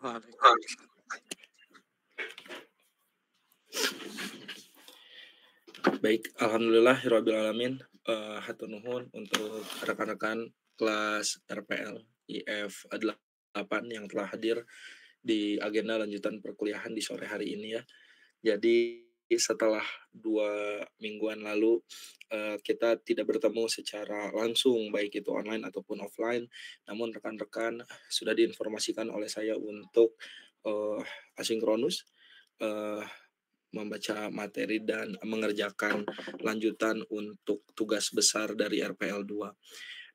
Waalaikumsalam. Baik, alhamdulillahirabbil alamin, hatur nuhun untuk rekan-rekan kelas RPL IF 8 yang telah hadir di agenda lanjutan perkuliahan di sore hari ini ya. Jadi setelah 2 mingguan lalu, kita tidak bertemu secara langsung baik itu online ataupun offline, namun rekan-rekan sudah diinformasikan oleh saya untuk, eee, asinkronus, eee membaca materi dan mengerjakan lanjutan untuk tugas besar dari RPL 2.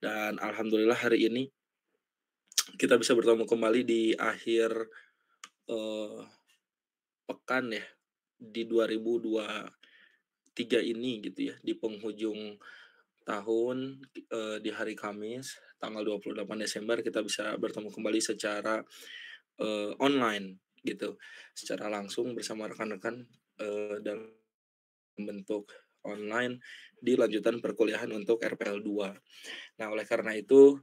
Dan alhamdulillah hari ini kita bisa bertemu kembali di akhir, eee, pekan ya, di 2023 ini gitu ya, di penghujung tahun, di hari Kamis tanggal 28 Desember kita bisa bertemu kembali secara, online gitu, secara langsung bersama rekan-rekan, dalam bentuk online di lanjutan perkuliahan untuk RPL 2. Nah, oleh karena itu,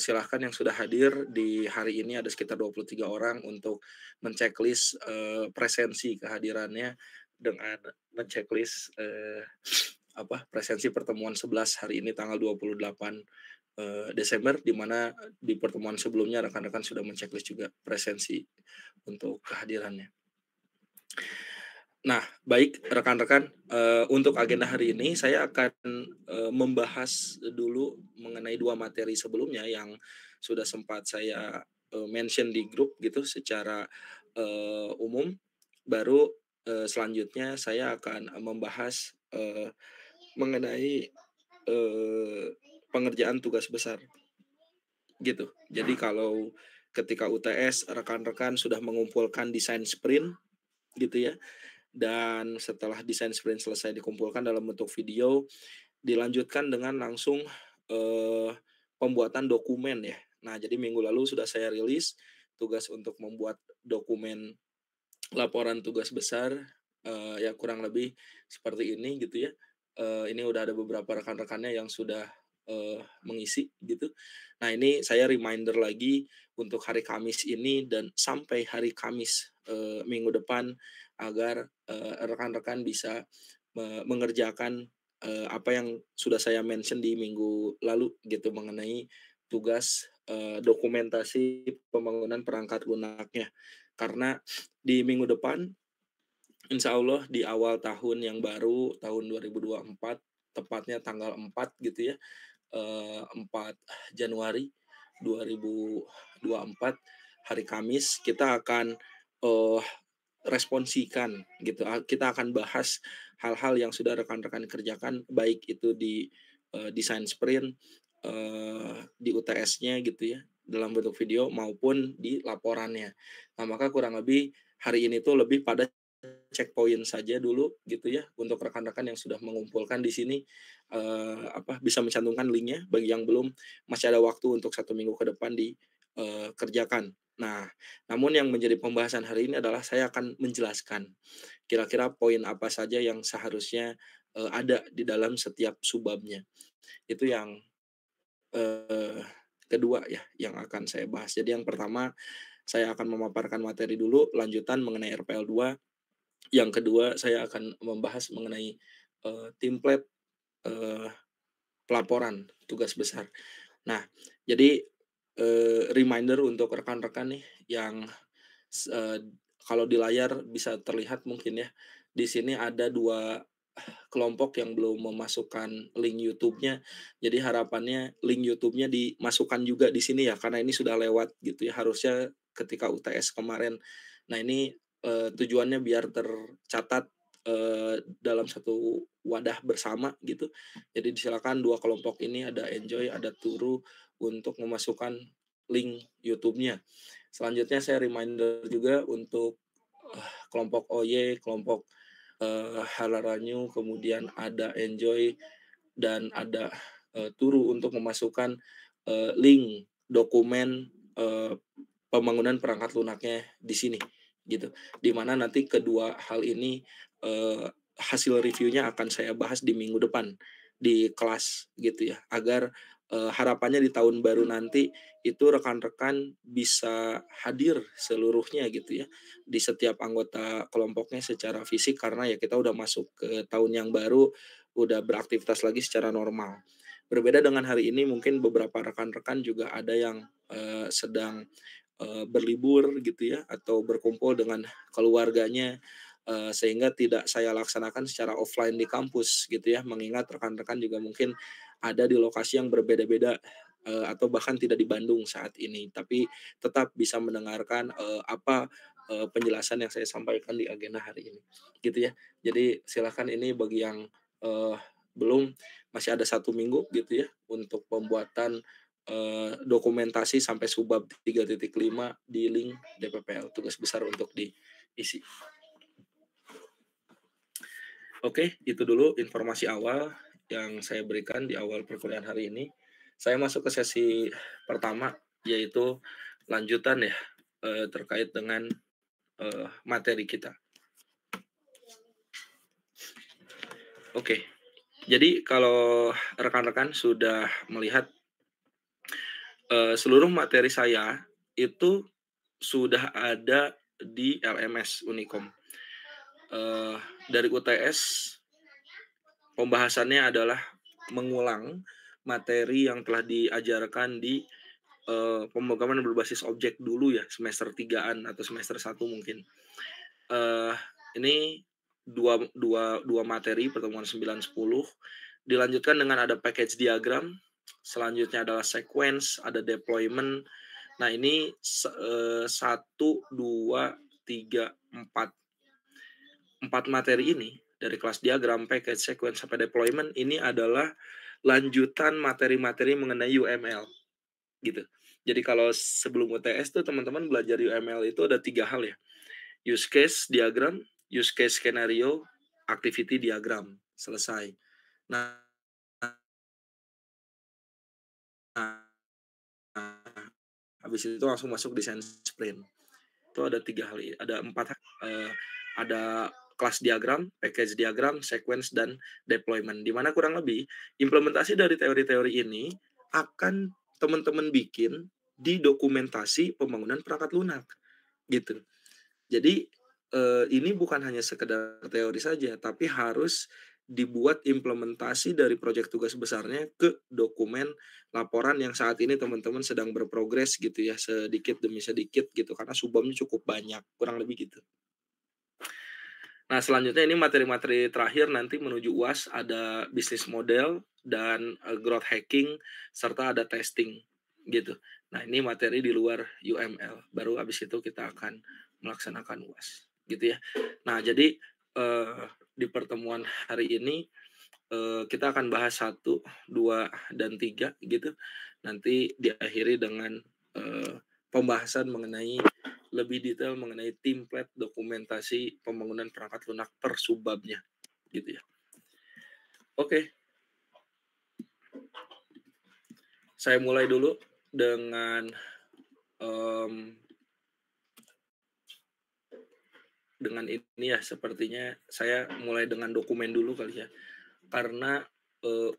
silahkan yang sudah hadir di hari ini ada sekitar 23 orang untuk men-checklist, presensi kehadirannya dengan men-checklist, presensi pertemuan 11 hari ini tanggal 28, Desember, di mana di pertemuan sebelumnya rekan-rekan sudah men-checklist juga presensi untuk kehadirannya. Nah, baik rekan-rekan, untuk agenda hari ini saya akan, membahas dulu mengenai 2 materi sebelumnya yang sudah sempat saya, mention di grup gitu secara, umum. Baru, selanjutnya saya akan, membahas, mengenai, eee, pengerjaan tugas besar, gitu. Jadi kalau ketika UTS rekan-rekan sudah mengumpulkan desain sprint gitu ya, dan setelah desain sprint selesai dikumpulkan dalam bentuk video, dilanjutkan dengan langsung, eee, pembuatan dokumen ya. Nah, jadi minggu lalu sudah saya rilis tugas untuk membuat dokumen laporan tugas besar, ya kurang lebih seperti ini gitu ya. Ini udah ada beberapa rekan-rekannya yang sudah, mengisi gitu. Nah, ini saya reminder lagi untuk hari Kamis ini dan sampai hari Kamis, minggu depan agar, rekan-rekan bisa mengerjakan, apa yang sudah saya mention di minggu lalu gitu mengenai tugas, dokumentasi pembangunan perangkat lunaknya. Karena di minggu depan, insya Allah di awal tahun yang baru, tahun 2024, tepatnya tanggal 4 gitu ya, 4 Januari 2024, hari Kamis, kita akan, eee, responsikan gitu, kita akan bahas hal-hal yang sudah rekan-rekan kerjakan, baik itu di, desain sprint, di UTS-nya gitu ya, dalam bentuk video maupun di laporannya. Nah, maka kurang lebih hari ini tuh lebih pada checkpoint saja dulu gitu ya, untuk rekan-rekan yang sudah mengumpulkan di sini, bisa mencantumkan linknya, bagi yang belum masih ada waktu untuk 1 minggu ke depan kerjakan. Nah, namun yang menjadi pembahasan hari ini adalah saya akan menjelaskan kira-kira poin apa saja yang seharusnya, ada di dalam setiap subbabnya. Itu yang, eee, kedua ya, yang akan saya bahas. Jadi yang pertama, saya akan memaparkan materi dulu, lanjutan mengenai RPL 2. Yang kedua, saya akan membahas mengenai, template, eee, pelaporan tugas besar. Nah, jadi, reminder untuk rekan-rekan nih yang kalau di layar bisa terlihat mungkin ya, di sini ada 2 kelompok yang belum memasukkan link YouTube-nya. Jadi harapannya link YouTube-nya dimasukkan juga di sini ya, karena ini sudah lewat gitu ya, harusnya ketika UTS kemarin. Nah ini, tujuannya biar tercatat, dalam satu wadah bersama gitu. Jadi silakan 2 kelompok ini ada Enjoy, ada Turu untuk memasukkan link YouTube-nya. Selanjutnya saya reminder juga untuk, kelompok OY, kelompok, Halaranyu, kemudian ada Enjoy dan ada, Turu untuk memasukkan, link dokumen, pembangunan perangkat lunaknya di sini, gitu. Di mana nanti kedua hal ini, hasil reviewnya akan saya bahas di minggu depan, di kelas gitu ya, agar, harapannya di tahun baru nanti itu rekan-rekan bisa hadir seluruhnya gitu ya, di setiap anggota kelompoknya secara fisik karena ya kita udah masuk ke tahun yang baru, udah beraktivitas lagi secara normal. Berbeda dengan hari ini mungkin beberapa rekan-rekan juga ada yang, sedang, berlibur gitu ya atau berkumpul dengan keluarganya, sehingga tidak saya laksanakan secara offline di kampus gitu ya, mengingat rekan-rekan juga mungkin ada di lokasi yang berbeda-beda, atau bahkan tidak di Bandung saat ini, tapi tetap bisa mendengarkan, penjelasan yang saya sampaikan di agenda hari ini, gitu ya. Jadi silakan ini bagi yang, eee, belum, masih ada 1 minggu gitu ya untuk pembuatan, dokumentasi sampai subbab 3.5 di link DPPL, tugas besar untuk diisi. Oke, itu dulu informasi awal yang saya berikan di awal perkuliahan hari ini. Saya masuk ke sesi pertama, yaitu lanjutan ya, terkait dengan, materi kita. Oke, jadi kalau rekan-rekan sudah melihat, seluruh materi saya itu sudah ada di LMS Unikom. Eee, dari UTS pembahasannya adalah mengulang materi yang telah diajarkan di, pemrograman berbasis objek dulu ya, semester 3-an atau semester 1 mungkin. Eee, ini dua materi pertemuan 9, 10, dilanjutkan dengan ada package diagram, selanjutnya adalah sequence, ada deployment. Nah ini 1, 2, 3, 4 materi ini, dari kelas diagram, package, sequence, sampai deployment, ini adalah lanjutan materi-materi mengenai UML, gitu. Jadi kalau sebelum UTS tuh teman-teman belajar UML itu ada 3 hal ya, use case diagram, use case skenario, activity diagram, selesai. Nah, habis itu langsung masuk desain sprint. Itu ada 3 hal, ada 4 ada kelas diagram, package diagram, sequence, dan deployment. Di mana kurang lebih implementasi dari teori-teori ini akan teman-teman bikin di dokumentasi pembangunan perangkat lunak, gitu. Jadi, ini bukan hanya sekedar teori saja, tapi harus dibuat implementasi dari proyek tugas besarnya ke dokumen laporan yang saat ini teman-teman sedang berprogres gitu ya, sedikit demi sedikit gitu, karena subbabnya cukup banyak, kurang lebih gitu. Nah, selanjutnya ini materi-materi terakhir nanti menuju UAS, ada bisnis model dan, growth hacking, serta ada testing, gitu. Nah, ini materi di luar UML, baru habis itu kita akan melaksanakan UAS, gitu ya. Nah, jadi, di pertemuan hari ini, kita akan bahas 1, 2, dan 3 gitu. Nanti diakhiri dengan, pembahasan mengenai lebih detail mengenai template dokumentasi pembangunan perangkat lunak per subbabnya, gitu ya. Oke, saya mulai dulu dengan, mmm, dengan ini ya, sepertinya saya mulai dengan dokumen dulu kali ya. Karena,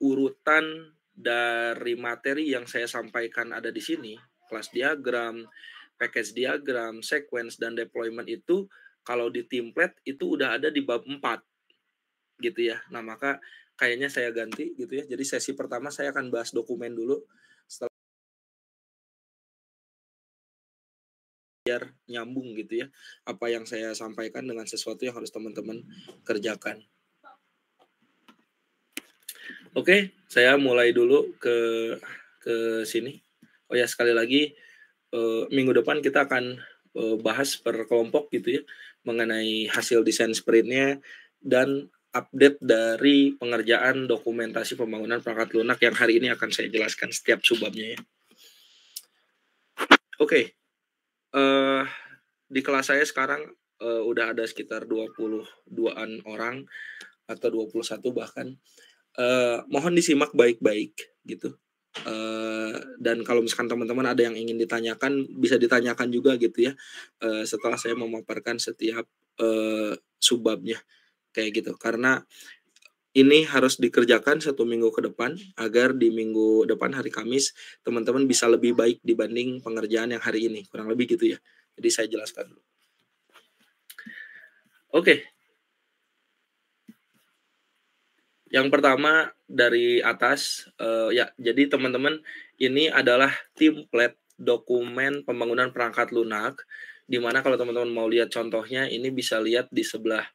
urutan dari materi yang saya sampaikan ada di sini, kelas diagram, package diagram, sequence, dan deployment itu kalau di template itu udah ada di bab 4 gitu ya. Nah, maka kayaknya saya ganti gitu ya. Jadi sesi pertama saya akan bahas dokumen dulu, setelah biar nyambung gitu ya, apa yang saya sampaikan dengan sesuatu yang harus teman-teman kerjakan. Oke, saya mulai dulu ke sini. Oh ya, sekali lagi, minggu depan kita akan, bahas per kelompok gitu ya, mengenai hasil desain sprint-nya dan update dari pengerjaan dokumentasi pembangunan perangkat lunak yang hari ini akan saya jelaskan setiap subbabnya ya. Oke, di kelas saya sekarang, udah ada sekitar 22-an orang atau 21 bahkan. Mohon disimak baik-baik gitu. Dan kalau misalkan teman-teman ada yang ingin ditanyakan, bisa ditanyakan juga gitu ya, setelah saya memaparkan setiap, subbabnya, kayak gitu. Karena ini harus dikerjakan 1 minggu ke depan, agar di minggu depan hari Kamis, teman-teman bisa lebih baik dibanding pengerjaan yang hari ini, kurang lebih gitu ya. Jadi saya jelaskan dulu. Oke. Yang pertama dari atas, ya jadi teman-teman ini adalah template dokumen pembangunan perangkat lunak, di mana kalau teman-teman mau lihat contohnya ini bisa lihat di sebelah,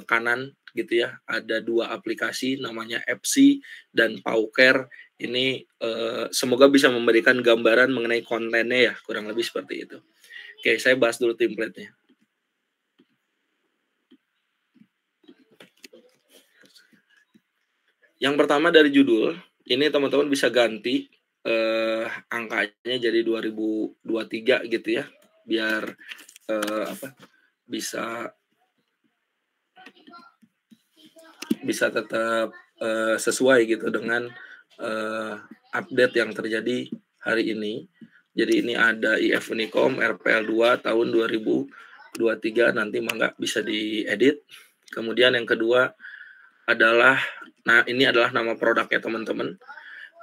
kanan gitu ya, ada 2 aplikasi namanya Epsi dan Pauker. Ini, semoga bisa memberikan gambaran mengenai kontennya ya, kurang lebih seperti itu. Oke, saya bahas dulu template-nya. Yang pertama dari judul, ini teman-teman bisa ganti, angkanya jadi 2023 gitu ya, biar, bisa bisa tetap, sesuai gitu dengan, update yang terjadi hari ini. Jadi ini ada IF Unicom RPL 2 tahun 2023, nanti mangga bisa diedit. Kemudian yang kedua adalah, nah ini adalah nama produknya teman-teman.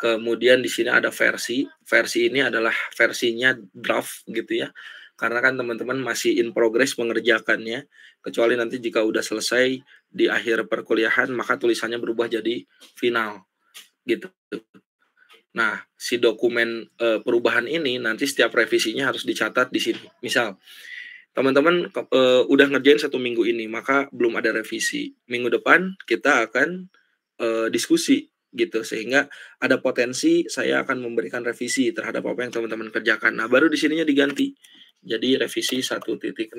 Kemudian di sini ada versi. Versi ini adalah versinya draft gitu ya. Karena kan teman-teman masih in progress mengerjakannya. Kecuali nanti jika udah selesai di akhir perkuliahan, maka tulisannya berubah jadi final gitu. Nah, si dokumen perubahan ini nanti setiap revisinya harus dicatat di sini. Misal, teman-teman udah ngerjain 1 minggu ini, maka belum ada revisi. Minggu depan kita akan diskusi gitu, sehingga ada potensi saya akan memberikan revisi terhadap apa yang teman-teman kerjakan. Nah, baru di sininya diganti. Jadi revisi 1.0.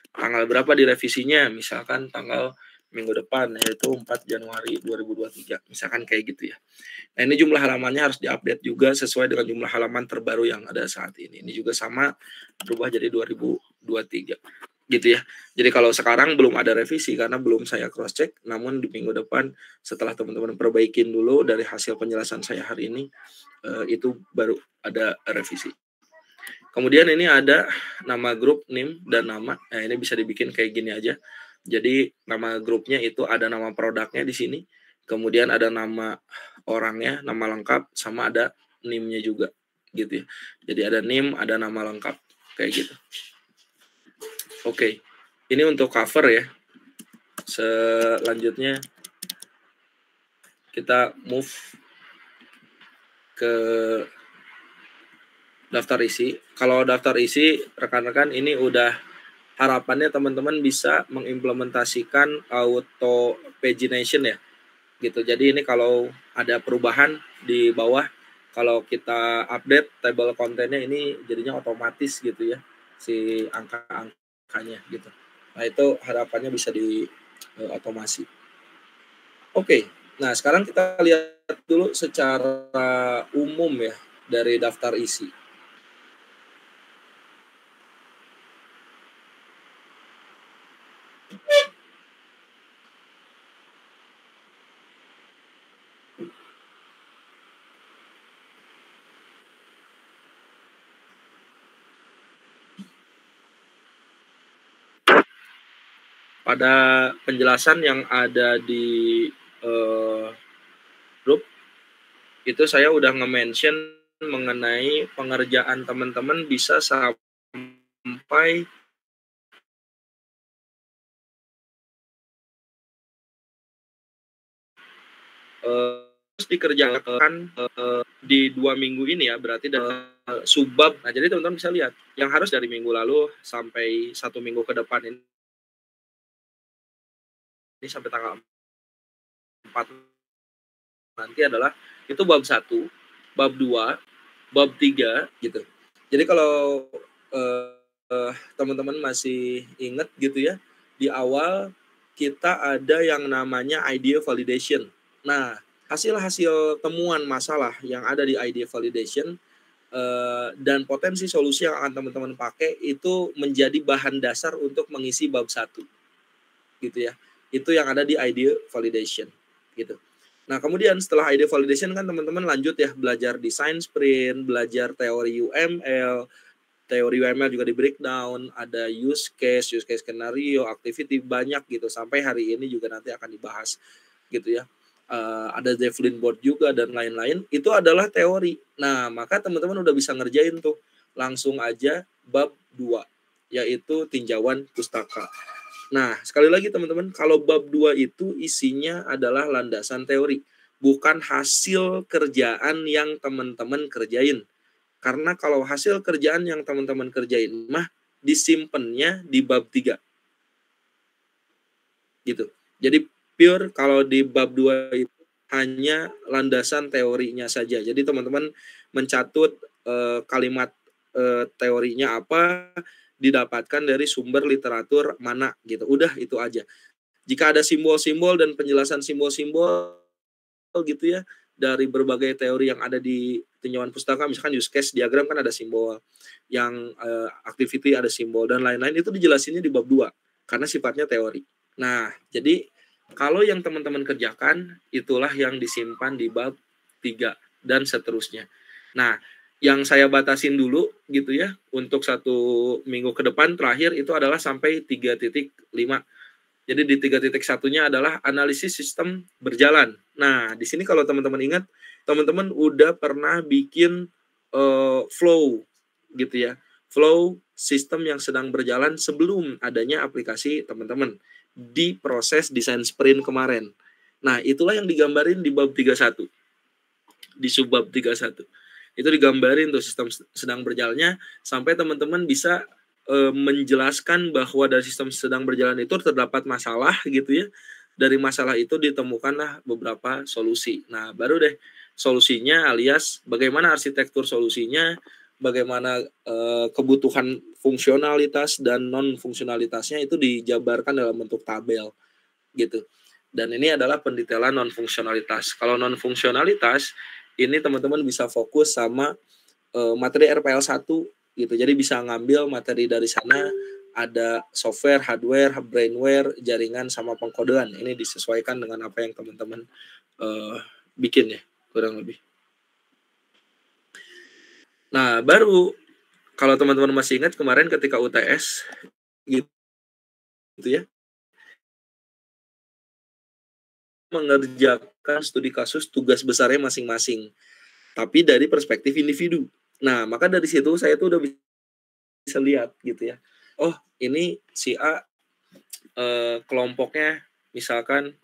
Tanggal berapa direvisinya? Misalkan tanggal minggu depan, yaitu 4 Januari 2023. Misalkan kayak gitu ya. Nah, ini jumlah halamannya harus diupdate juga sesuai dengan jumlah halaman terbaru yang ada saat ini. Ini juga sama berubah jadi 2023 gitu ya. Jadi kalau sekarang belum ada revisi karena belum saya cross check, namun di minggu depan setelah teman-teman perbaikin dulu dari hasil penjelasan saya hari ini, itu baru ada revisi. Kemudian ini ada nama grup, NIM, dan nama. Nah, ini bisa dibikin kayak gini aja. Jadi nama grupnya itu ada nama produknya di sini, kemudian ada nama orangnya, nama lengkap, sama ada NIM-nya juga gitu ya. Jadi ada NIM, ada nama lengkap kayak gitu. Oke. Ini untuk cover ya. Selanjutnya kita move ke daftar isi. Kalau daftar isi, rekan-rekan ini udah harapannya teman-teman bisa mengimplementasikan auto pagination ya. Gitu. Jadi ini kalau ada perubahan di bawah, kalau kita update table kontennya ini jadinya otomatis gitu ya, si angka-angkanya gitu. Nah, itu harapannya bisa di otomasi. Oke, nah sekarang kita lihat dulu secara umum ya dari daftar isi. Pada penjelasan yang ada di grup, itu saya udah nge-mention mengenai pengerjaan teman-teman bisa sampai terus dikerjakan di 2 minggu ini ya, berarti dari subbab. Nah, jadi teman-teman bisa lihat yang harus dari minggu lalu sampai 1 minggu ke depan ini sampai tanggal 4 nanti adalah itu bab 1, bab 2, bab 3 gitu. Jadi kalau teman-teman masih ingat gitu ya, di awal kita ada yang namanya idea validation. Nah, hasil-hasil temuan masalah yang ada di idea validation dan potensi solusi yang akan teman-teman pakai itu menjadi bahan dasar untuk mengisi bab 1 gitu ya. Itu yang ada di idea validation gitu. Nah, kemudian setelah idea validation kan teman-teman lanjut ya belajar design sprint, belajar teori UML. Teori UML juga di breakdown, ada use case scenario, activity banyak gitu sampai hari ini juga nanti akan dibahas. gitu ya. Ada Javelin board juga dan lain-lain, itu adalah teori. Nah, maka teman-teman udah bisa ngerjain tuh, langsung aja bab 2, yaitu tinjauan pustaka. Nah, sekali lagi teman-teman, kalau bab 2 itu isinya adalah landasan teori, bukan hasil kerjaan yang teman-teman kerjain. Karena kalau hasil kerjaan yang teman-teman kerjain mah disimpannya di bab 3. Gitu. Jadi pure kalau di bab 2 itu hanya landasan teorinya saja. Jadi teman-teman mencatut kalimat teorinya apa, didapatkan dari sumber literatur mana gitu. Udah itu aja. Jika ada simbol-simbol dan penjelasan simbol-simbol gitu ya dari berbagai teori yang ada di tinjauan pustaka, misalkan use case diagram kan ada simbol, yang activity ada simbol dan lain-lain, itu dijelasinnya di bab 2 karena sifatnya teori. Nah, jadi kalau yang teman-teman kerjakan itulah yang disimpan di bab 3 dan seterusnya. Nah, yang saya batasin dulu gitu ya untuk 1 minggu ke depan terakhir itu adalah sampai 3.5. Jadi di 3.1-nya adalah analisis sistem berjalan. Nah, di sini kalau teman-teman ingat, teman-teman udah pernah bikin flow gitu ya. Flow sistem yang sedang berjalan sebelum adanya aplikasi teman-teman di proses desain sprint kemarin. Nah, itulah yang digambarin di bab 31. Di subbab 31. Itu digambarin tuh sistem sedang berjalannya sampai teman-teman bisa menjelaskan bahwa dari sistem sedang berjalan itu terdapat masalah gitu ya. Dari masalah itu ditemukanlah beberapa solusi. Nah, baru deh solusinya alias bagaimana arsitektur solusinya, bagaimana kebutuhan fungsionalitas dan non fungsionalitasnya itu dijabarkan dalam bentuk tabel gitu. Dan ini adalah pendetailan non fungsionalitas. Kalau non fungsionalitas ini teman-teman bisa fokus sama materi RPL 1 gitu. Jadi bisa ngambil materi dari sana, ada software, hardware, brainware, jaringan sama pengkodean. Ini disesuaikan dengan apa yang teman-teman bikin ya, kurang lebih. Nah, baru kalau teman-teman masih ingat kemarin ketika UTS gitu ya, mengerjakan studi kasus tugas besarnya masing-masing, tapi dari perspektif individu. Nah, maka dari situ saya tuh udah bisa lihat gitu ya. Oh, ini si A kelompoknya misalkan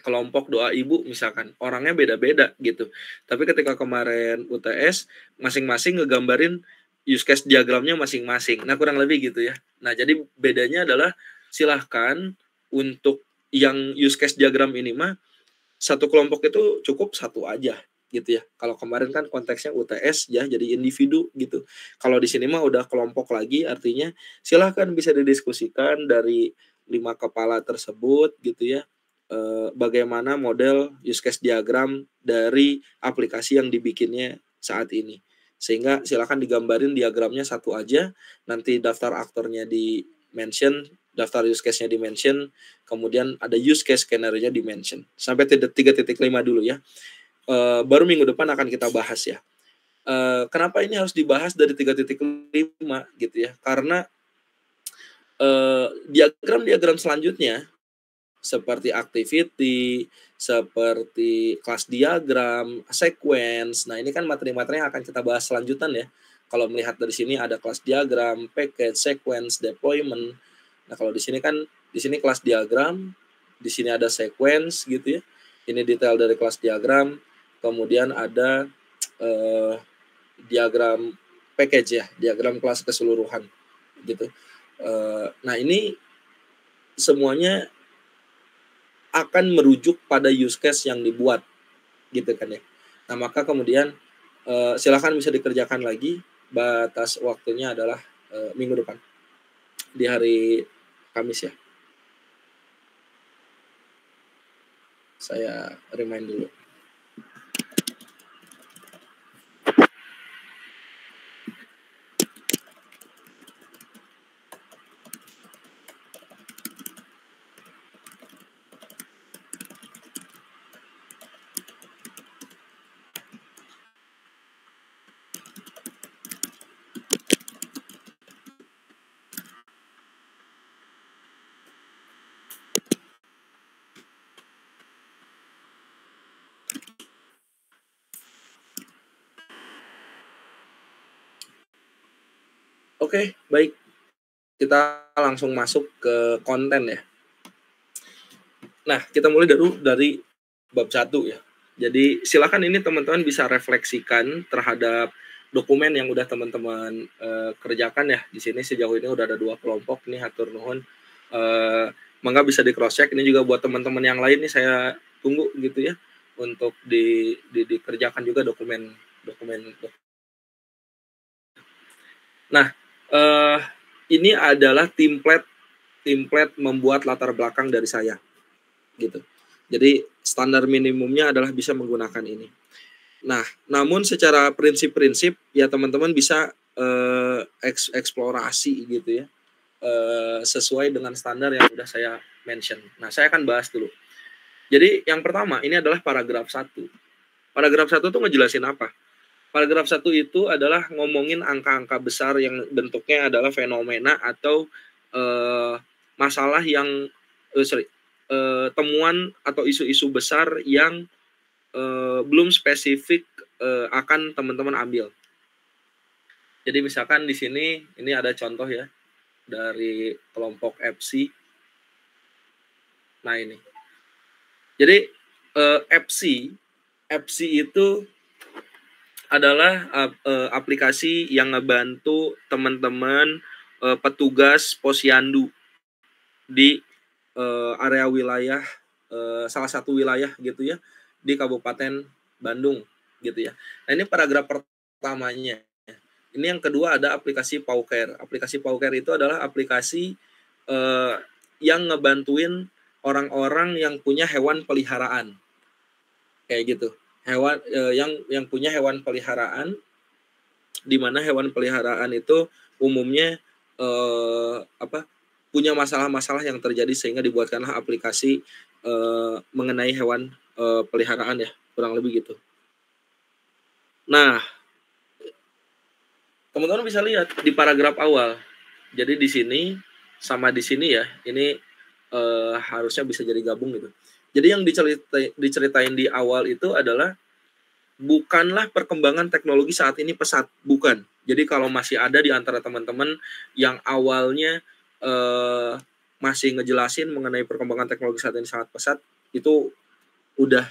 kelompok doa ibu misalkan orangnya beda-beda gitu. Tapi ketika kemarin UTS masing-masing ngegambarin use case diagramnya masing-masing. Nah, kurang lebih gitu ya. Nah, jadi bedanya adalah silahkan untuk yang use case diagram ini mah satu kelompok itu cukup satu aja gitu ya. Kalau kemarin kan konteksnya UTS ya, jadi individu gitu. Kalau di sini mah udah kelompok lagi, artinya silahkan bisa didiskusikan dari 5 kepala tersebut gitu ya. Bagaimana model use case diagram dari aplikasi yang dibikinnya saat ini. Sehingga silahkan digambarin diagramnya satu aja, nanti daftar aktornya di mention, daftar use case-nya di mention, kemudian ada use case scanner-nya di mention. Sampai 3.5 dulu ya. Baru minggu depan akan kita bahas ya. Kenapa ini harus dibahas dari 3.5 gitu ya? Karena diagram-diagram selanjutnya seperti activity, seperti kelas diagram, sequence. Nah, ini kan materi-materi yang akan kita bahas selanjutan ya. Kalau melihat dari sini ada kelas diagram, package, sequence, deployment. Nah, kalau di sini kan di sini kelas diagram, di sini ada sequence gitu ya. Ini detail dari kelas diagram, kemudian ada diagram package ya, diagram kelas keseluruhan gitu. Nah, ini semuanya akan merujuk pada use case yang dibuat gitu kan ya. Nah, maka kemudian silakan bisa dikerjakan lagi. Batas waktunya adalah minggu depan di hari Kamis ya. Saya remind dulu. Oke, baik. Kita langsung masuk ke konten ya. Nah, kita mulai dari bab 1 ya. Jadi silakan ini teman-teman bisa refleksikan terhadap dokumen yang udah teman-teman kerjakan ya. Di sini sejauh ini udah ada 2 kelompok nih, hatur nuhun. Mangga bisa di cross check. Ini juga buat teman-teman yang lain nih saya tunggu gitu ya untuk dikerjakan juga dokumen dokumen. Nah, ini adalah template membuat latar belakang dari saya gitu. Jadi standar minimumnya adalah bisa menggunakan ini. Nah, namun secara prinsip-prinsip ya teman-teman bisa eksplorasi gitu ya, sesuai dengan standar yang udah saya mention. Nah, saya akan bahas dulu. Jadi yang pertama ini adalah paragraf 1. Paragraf 1 tuh ngejelasin apa? Paragraf 1 itu adalah ngomongin angka-angka besar yang bentuknya adalah fenomena atau masalah yang temuan atau isu-isu besar yang belum spesifik akan teman-teman ambil. Jadi misalkan di sini ini ada contoh ya dari kelompok FC. Nah ini. Jadi FC itu adalah aplikasi yang ngebantu teman-teman petugas posyandu di area wilayah salah satu wilayah gitu ya di Kabupaten Bandung gitu ya. Nah ini paragraf pertamanya. Ini yang kedua ada aplikasi Paucare. Aplikasi Paucare itu adalah aplikasi yang ngebantuin orang-orang yang punya hewan peliharaan kayak gitu. Hewan yang punya hewan peliharaan, di mana hewan peliharaan itu umumnya punya masalah-masalah yang terjadi sehingga dibuatkanlah aplikasi mengenai hewan peliharaan ya, kurang lebih gitu. Nah, teman-teman bisa lihat di paragraf awal. Jadi di sini sama di sini ya, ini harusnya bisa jadi gabung gitu. Jadi yang diceritain di awal itu adalah bukanlah perkembangan teknologi saat ini pesat, bukan. Jadi kalau masih ada di antara teman-teman yang awalnya masih ngejelasin mengenai perkembangan teknologi saat ini sangat pesat, itu udah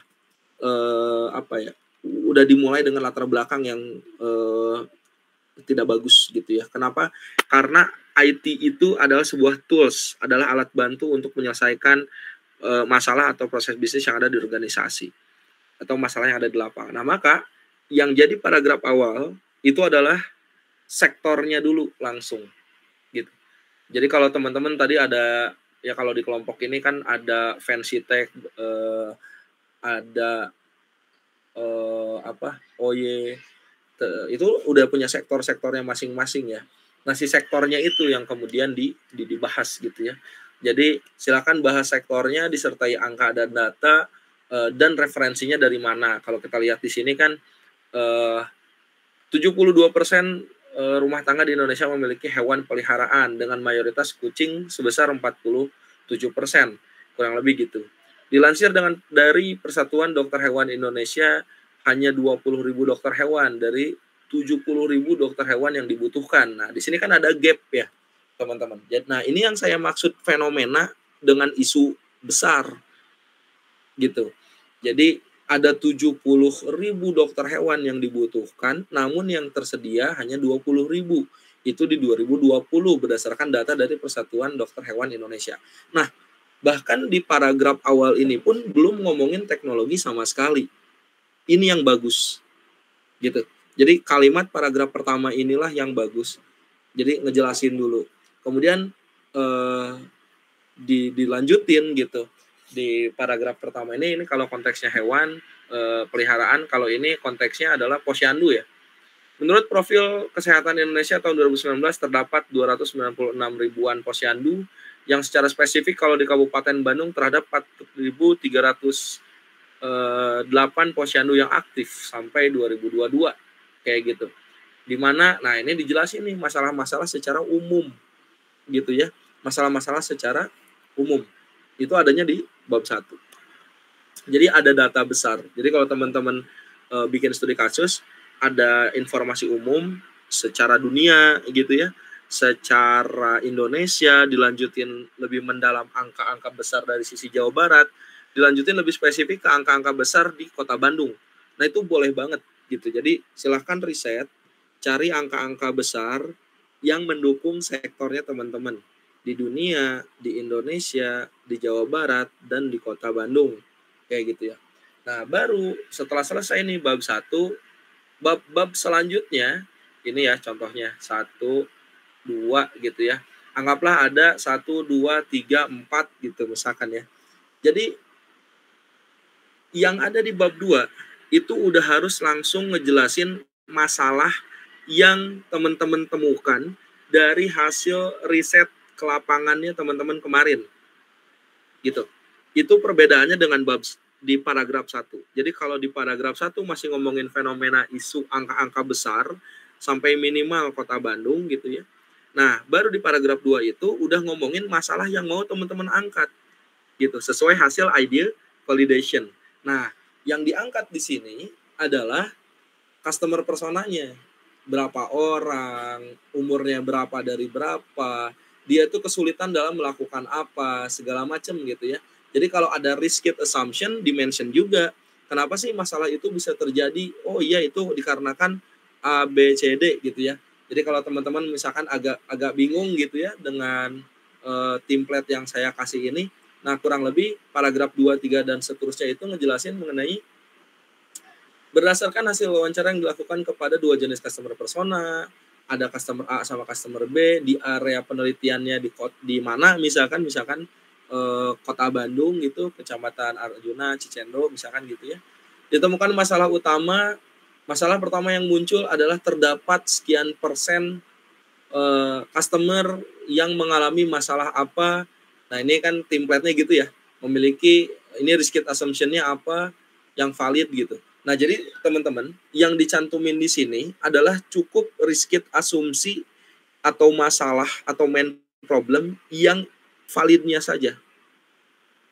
udah dimulai dengan latar belakang yang tidak bagus gitu ya. Kenapa? Karena IT itu adalah sebuah tools, adalah alat bantu untuk menyelesaikan masalah atau proses bisnis yang ada di organisasi atau masalah yang ada di lapangan. Nah, maka yang jadi paragraf awal itu adalah sektornya dulu langsung gitu. Jadi kalau teman-teman tadi ada ya kalau di kelompok ini kan ada fancy tech, ada OY, itu udah punya sektor-sektornya masing-masing ya. Nah, si sektornya itu yang kemudian dibahas gitu ya. Jadi silakan bahas sektornya disertai angka dan data dan referensinya dari mana. Kalau kita lihat di sini kan 72% rumah tangga di Indonesia memiliki hewan peliharaan dengan mayoritas kucing sebesar 47%, kurang lebih gitu. Dilansir dari Persatuan Dokter Hewan Indonesia, hanya 20.000 dokter hewan dari 70.000 dokter hewan yang dibutuhkan. Nah, di sini kan ada gap ya, teman-teman. Nah, ini yang saya maksud fenomena dengan isu besar gitu. Jadi ada 70.000 dokter hewan yang dibutuhkan, namun yang tersedia hanya 20.000. Itu di 2020 berdasarkan data dari Persatuan Dokter Hewan Indonesia. Nah, bahkan di paragraf awal ini pun belum ngomongin teknologi sama sekali. Ini yang bagus. Gitu. Jadi kalimat paragraf pertama inilah yang bagus. Jadi ngejelasin dulu. Kemudian dilanjutin gitu. Di paragraf pertama ini kalau konteksnya hewan peliharaan, kalau ini konteksnya adalah posyandu ya. Menurut profil kesehatan Indonesia tahun 2019 terdapat 296 ribuan posyandu yang secara spesifik kalau di Kabupaten Bandung terhadap 4.308 posyandu yang aktif sampai 2022 kayak gitu. Dimana, nah ini dijelasin nih masalah-masalah secara umum gitu ya, masalah-masalah secara umum itu adanya di bab 1. Jadi ada data besar. Jadi kalau teman-teman bikin studi kasus, ada informasi umum secara dunia gitu ya, secara Indonesia, dilanjutin lebih mendalam angka-angka besar dari sisi Jawa Barat, dilanjutin lebih spesifik ke angka-angka besar di Kota Bandung. Nah, itu boleh banget gitu. Jadi silahkan riset, cari angka-angka besar yang mendukung sektornya teman-teman di dunia, di Indonesia, di Jawa Barat, dan di Kota Bandung. Kayak gitu ya. Nah, baru setelah selesai nih bab 1, bab selanjutnya, ini ya contohnya, 1, 2 gitu ya. Anggaplah ada 1, 2, 3, 4 gitu misalkan ya. Jadi, yang ada di bab 2, itu udah harus langsung ngejelasin masalah yang teman-teman temukan dari hasil riset ke lapangannya teman-teman kemarin. Gitu. Itu perbedaannya dengan bab di paragraf 1. Jadi kalau di paragraf 1 masih ngomongin fenomena isu angka-angka besar sampai minimal Kota Bandung gitu ya. Nah, baru di paragraf 2 itu udah ngomongin masalah yang mau teman-teman angkat gitu, sesuai hasil idea validation. Nah, yang diangkat di sini adalah customer personanya. Berapa orang, umurnya berapa dari berapa, dia tuh kesulitan dalam melakukan apa, segala macam gitu ya. Jadi kalau ada risk assumption dimension juga. Kenapa sih masalah itu bisa terjadi? Oh iya, itu dikarenakan A, B, C, D gitu ya. Jadi kalau teman-teman misalkan agak bingung gitu ya dengan template yang saya kasih ini, nah kurang lebih paragraf 2, 3 dan seterusnya itu ngejelasin mengenai berdasarkan hasil wawancara yang dilakukan kepada 2 jenis customer persona, ada customer A sama customer B, di area penelitiannya di mana misalkan Kota Bandung gitu, Kecamatan Arjuna, Cicendo misalkan gitu ya. Ditemukan masalah pertama yang muncul adalah terdapat sekian persen customer yang mengalami masalah apa. Nah, ini kan template-nya gitu ya. Memiliki ini risk assumption-nya apa yang valid gitu. Nah, jadi teman-teman, yang dicantumin di sini adalah cukup risk asumsi atau masalah atau main problem yang validnya saja.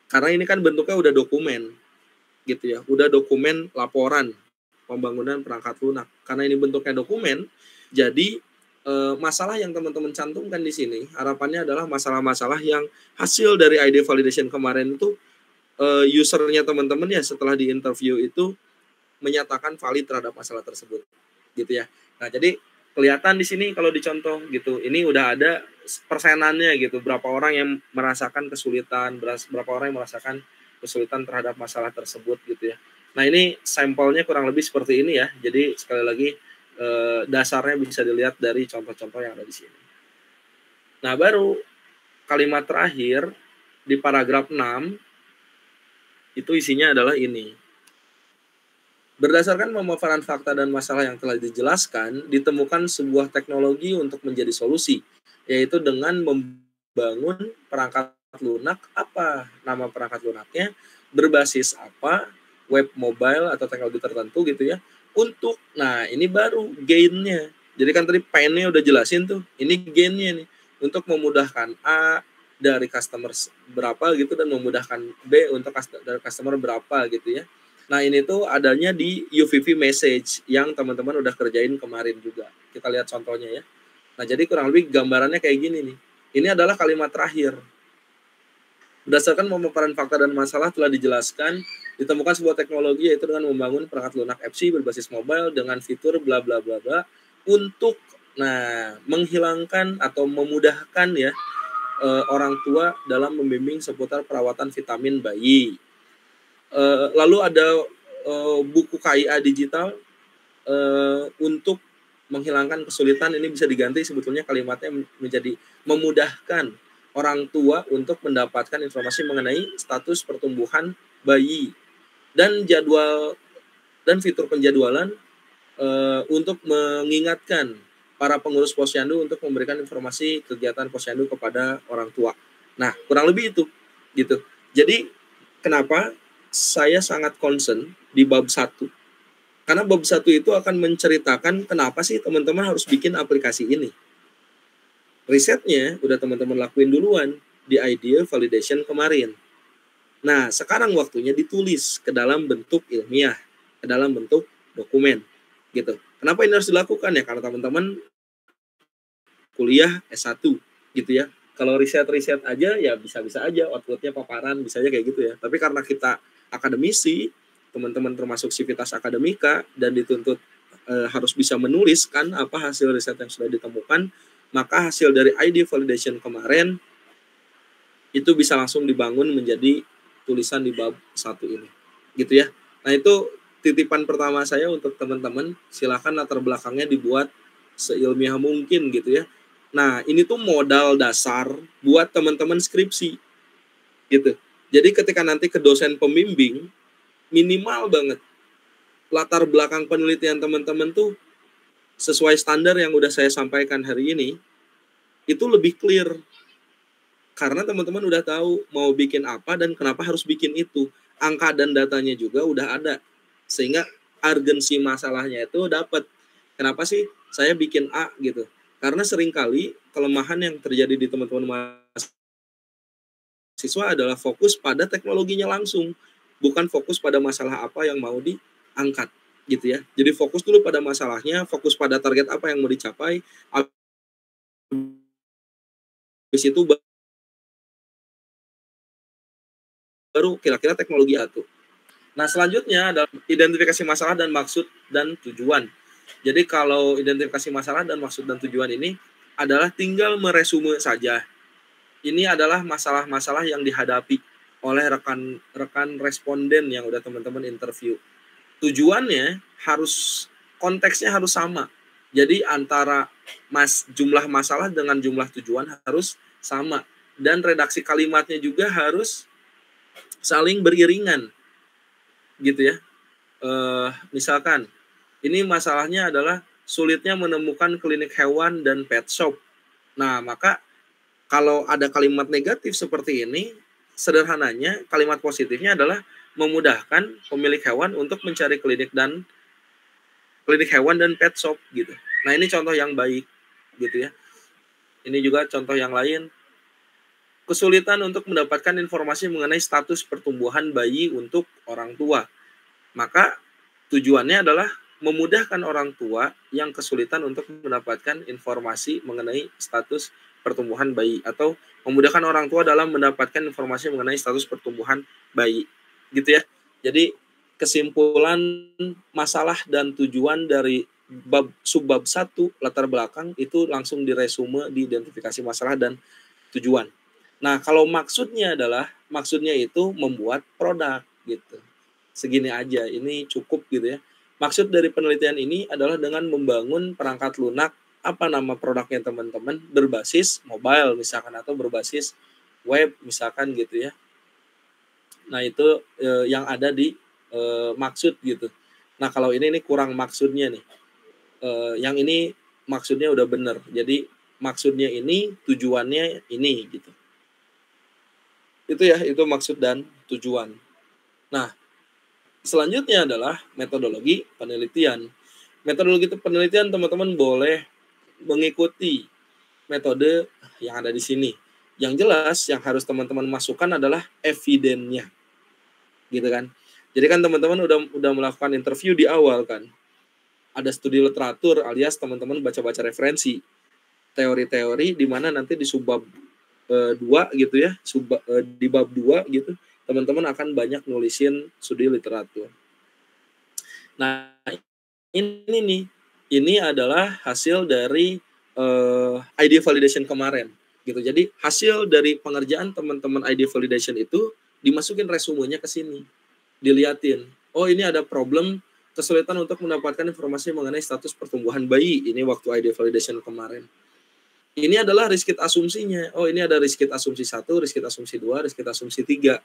Karena ini kan bentuknya udah dokumen gitu ya. Udah dokumen laporan pembangunan perangkat lunak. Karena ini bentuknya dokumen, jadi masalah yang teman-teman cantumkan di sini harapannya adalah masalah-masalah yang hasil dari ID validation kemarin itu usernya teman-teman ya setelah di interview itu menyatakan valid terhadap masalah tersebut gitu ya. Nah, jadi kelihatan di sini kalau dicontoh gitu. Ini udah ada persenannya gitu, berapa orang yang merasakan kesulitan, berapa orang yang merasakan kesulitan terhadap masalah tersebut gitu ya. Nah, ini sampelnya kurang lebih seperti ini ya. Jadi sekali lagi dasarnya bisa dilihat dari contoh-contoh yang ada di sini. Nah, baru kalimat terakhir di paragraf 6 itu isinya adalah ini. Berdasarkan pemaparan fakta dan masalah yang telah dijelaskan, ditemukan sebuah teknologi untuk menjadi solusi, yaitu dengan membangun perangkat lunak apa nama perangkat lunaknya, berbasis apa, web mobile atau teknologi tertentu gitu ya, untuk, nah ini baru gain-nya. Jadi kan tadi pain-nya udah jelasin tuh, ini gain-nya nih, untuk memudahkan A dari customer berapa gitu dan memudahkan B untuk dari customer berapa gitu ya. Nah, ini tuh adanya di UVV message yang teman-teman udah kerjain kemarin juga. Kita lihat contohnya ya. Nah, jadi kurang lebih gambarannya kayak gini nih. Ini adalah kalimat terakhir. Berdasarkan pemaparan fakta dan masalah telah dijelaskan, ditemukan sebuah teknologi yaitu dengan membangun perangkat lunak FC berbasis mobile dengan fitur bla bla bla bla untuk menghilangkan atau memudahkan ya orang tua dalam membimbing seputar perawatan vitamin bayi. Lalu ada buku KIA digital untuk menghilangkan kesulitan. Ini bisa diganti sebetulnya kalimatnya menjadi memudahkan orang tua untuk mendapatkan informasi mengenai status pertumbuhan bayi dan jadwal dan fitur penjadwalan untuk mengingatkan para pengurus posyandu untuk memberikan informasi kegiatan posyandu kepada orang tua. Nah, kurang lebih itu gitu. Jadi kenapa saya sangat concern di bab 1. Karena bab 1 itu akan menceritakan kenapa sih teman-teman harus bikin aplikasi ini. Risetnya udah teman-teman lakuin duluan di idea validation kemarin. Nah, sekarang waktunya ditulis ke dalam bentuk ilmiah, ke dalam bentuk dokumen gitu. Kenapa ini harus dilakukan ya? Karena teman-teman kuliah S1 gitu ya. Kalau riset-riset aja ya bisa-bisa aja outputnya paparan, bisa aja kayak gitu ya. Tapi karena kita akademisi, teman-teman termasuk sivitas akademika dan dituntut harus bisa menuliskan apa hasil riset yang sudah ditemukan, maka hasil dari ID validation kemarin itu bisa langsung dibangun menjadi tulisan di bab 1 ini. Gitu ya. Nah, itu titipan pertama saya untuk teman-teman, silakan latar belakangnya dibuat seilmiah mungkin gitu ya. Nah, ini tuh modal dasar buat teman-teman skripsi gitu. Jadi ketika nanti ke dosen pembimbing, minimal banget latar belakang penelitian teman-teman tuh sesuai standar yang udah saya sampaikan hari ini, itu lebih clear. Karena teman-teman udah tahu mau bikin apa dan kenapa harus bikin itu. Angka dan datanya juga udah ada. Sehingga urgensi masalahnya itu dapat. Kenapa sih saya bikin A gitu? Karena seringkali kelemahan yang terjadi di teman-teman mahasiswa adalah fokus pada teknologinya langsung, bukan fokus pada masalah apa yang mau diangkat gitu ya. Jadi fokus dulu pada masalahnya, fokus pada target apa yang mau dicapai, habis itu baru kira-kira teknologi A tuh. Nah, selanjutnya adalah identifikasi masalah dan maksud dan tujuan. Jadi kalau identifikasi masalah dan maksud dan tujuan ini adalah tinggal meresume saja. Ini adalah masalah-masalah yang dihadapi oleh rekan-rekan responden yang udah teman-teman interview. Tujuannya harus, konteksnya harus sama. Jadi antara jumlah masalah dengan jumlah tujuan harus sama. Dan redaksi kalimatnya juga harus saling beriringan gitu ya. Misalkan ini masalahnya adalah sulitnya menemukan klinik hewan dan pet shop. Nah, maka kalau ada kalimat negatif seperti ini, sederhananya kalimat positifnya adalah memudahkan pemilik hewan untuk mencari klinik hewan dan pet shop gitu. Nah, ini contoh yang baik gitu ya. Ini juga contoh yang lain. Kesulitan untuk mendapatkan informasi mengenai status pertumbuhan bayi untuk orang tua. Maka tujuannya adalah memudahkan orang tua yang kesulitan untuk mendapatkan informasi mengenai status pertumbuhan bayi, atau memudahkan orang tua dalam mendapatkan informasi mengenai status pertumbuhan bayi. Gitu ya. Jadi kesimpulan masalah dan tujuan dari subbab 1 latar belakang itu langsung diresume di identifikasi masalah dan tujuan. Nah, kalau maksudnya itu membuat produk gitu. Segini aja, ini cukup gitu ya. Maksud dari penelitian ini adalah dengan membangun perangkat lunak, apa nama produknya teman-teman, berbasis mobile misalkan atau berbasis web misalkan gitu ya. Nah, itu yang ada di maksud gitu. Nah, kalau ini kurang maksudnya nih. Yang ini maksudnya udah bener. Jadi maksudnya ini, tujuannya ini gitu. Itu ya, itu maksud dan tujuan. Nah, selanjutnya adalah metodologi penelitian. Metodologi penelitian teman-teman boleh mengikuti metode yang ada di sini. Yang jelas yang harus teman-teman masukkan adalah evidennya. Gitu kan. Jadi kan teman-teman udah melakukan interview di awal kan. Ada studi literatur alias teman-teman baca-baca referensi. Teori-teori di mana nanti di subbab 2 gitu ya, di bab 2 gitu, teman-teman akan banyak nulisin studi literatur. Nah, ini adalah hasil dari ID validation kemarin gitu. Jadi hasil dari pengerjaan teman-teman ID validation itu dimasukin resumenya ke sini. Diliatin. Oh, ini ada problem kesulitan untuk mendapatkan informasi mengenai status pertumbuhan bayi. Ini waktu ID validation kemarin. Ini adalah risk kit asumsinya. Oh, ini ada risk kit asumsi 1, risk kit asumsi 2, risk kit asumsi 3.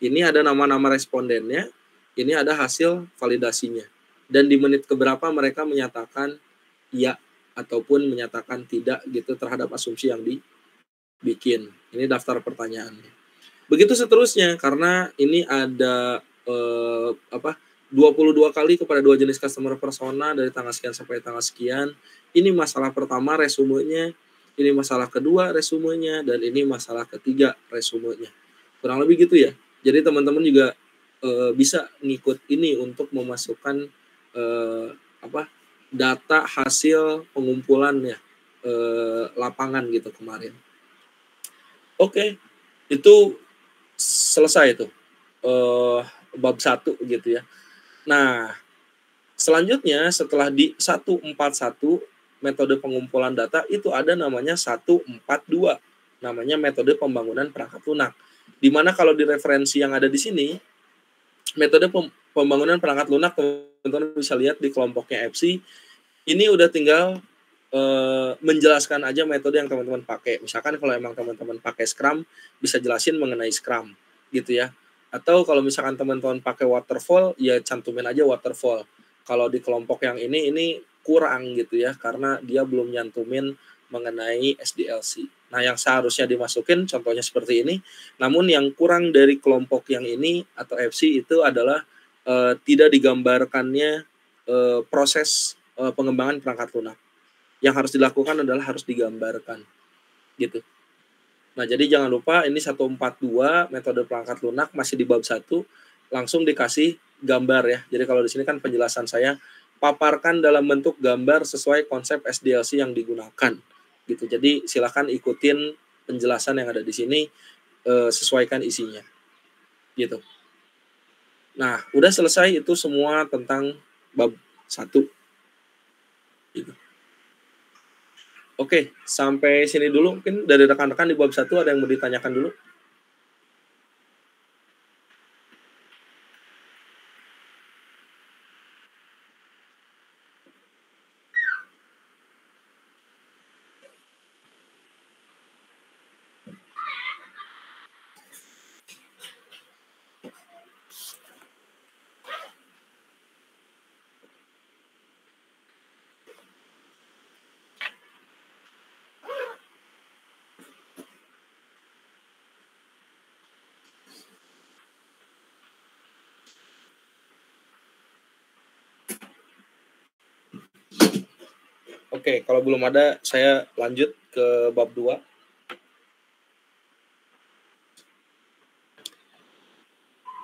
Ini ada nama-nama respondennya, ini ada hasil validasinya. Dan di menit keberapa mereka menyatakan iya ataupun menyatakan tidak gitu terhadap asumsi yang dibikin. Ini daftar pertanyaannya. Begitu seterusnya, karena ini ada 22 kali kepada 2 jenis customer persona dari tanggal sekian sampai tanggal sekian. Ini masalah pertama resumenya, ini masalah kedua resumenya, dan ini masalah ketiga resumenya. Kurang lebih gitu ya. Jadi teman-teman juga bisa ngikut ini untuk memasukkan data hasil pengumpulannya. lapangan gitu kemarin. Oke, itu selesai tuh, bab 1 gitu ya. Nah, selanjutnya setelah di 141 metode pengumpulan data itu ada namanya 142, namanya metode pembangunan perangkat lunak. Di mana kalau di referensi yang ada di sini, metode pembangunan perangkat lunak teman-teman bisa lihat di kelompoknya FC, ini udah tinggal menjelaskan aja metode yang teman-teman pakai. Misalkan kalau emang teman-teman pakai Scrum, bisa jelasin mengenai Scrum gitu ya. Atau kalau misalkan teman-teman pakai waterfall, ya cantumin aja waterfall. Kalau di kelompok yang ini kurang gitu ya, karena dia belum nyantumin mengenai SDLC. Nah, yang seharusnya dimasukin contohnya seperti ini. Namun yang kurang dari kelompok yang ini atau FC itu adalah tidak digambarkannya proses pengembangan perangkat lunak. Yang harus dilakukan adalah harus digambarkan gitu. Nah, jadi jangan lupa ini 142 metode perangkat lunak masih di bab 1, langsung dikasih gambar ya. Jadi kalau di sini kan penjelasan saya, paparkan dalam bentuk gambar sesuai konsep SDLC yang digunakan gitu. Jadi silakan ikutin penjelasan yang ada di sini, sesuaikan isinya gitu. Nah, udah selesai itu semua tentang bab 1 gitu. Oke, sampai sini dulu. Mungkin dari rekan-rekan di bab 1 ada yang mau ditanyakan dulu? Oke, kalau belum ada, saya lanjut ke bab 2.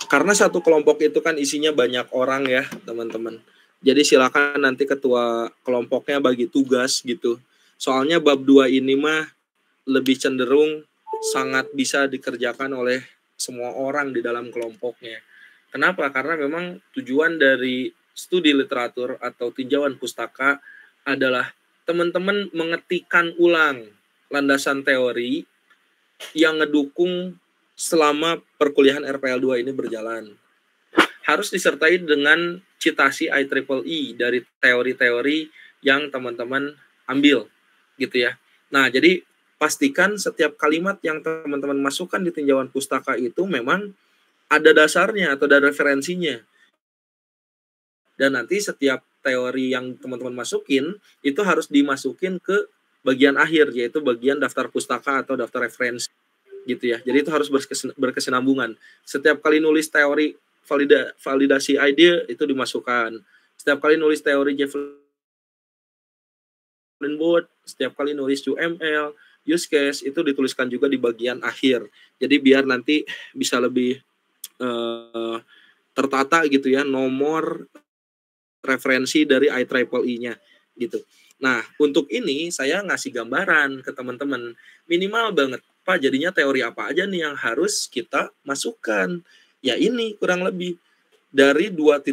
Karena satu kelompok itu kan isinya banyak orang ya, teman-teman. Jadi silakan nanti ketua kelompoknya bagi tugas gitu. Soalnya bab 2 ini mah lebih cenderung sangat bisa dikerjakan oleh semua orang di dalam kelompoknya. Kenapa? Karena memang tujuan dari studi literatur atau tinjauan pustaka adalah teman-teman mengetikkan ulang landasan teori yang ngedukung selama perkuliahan RPL 2 ini berjalan. Harus disertai dengan citasi IEEE dari teori-teori yang teman-teman ambil gitu ya. Nah, jadi pastikan setiap kalimat yang teman-teman masukkan di tinjauan pustaka itu memang ada dasarnya atau ada referensinya. Dan nanti setiap teori yang teman-teman masukin itu harus dimasukin ke bagian akhir, yaitu bagian daftar pustaka atau daftar referensi gitu ya. Jadi itu harus berkesinambungan. Setiap kali nulis teori validasi ide itu dimasukkan. Setiap kali nulis teori Javelin board, setiap kali nulis UML, use case itu dituliskan juga di bagian akhir. Jadi biar nanti bisa lebih tertata gitu ya nomor referensi dari IEEE-nya gitu. Nah, untuk ini saya ngasih gambaran ke teman-teman. Minimal banget, Pak, jadinya teori apa aja nih yang harus kita masukkan? Ya ini kurang lebih dari 2.1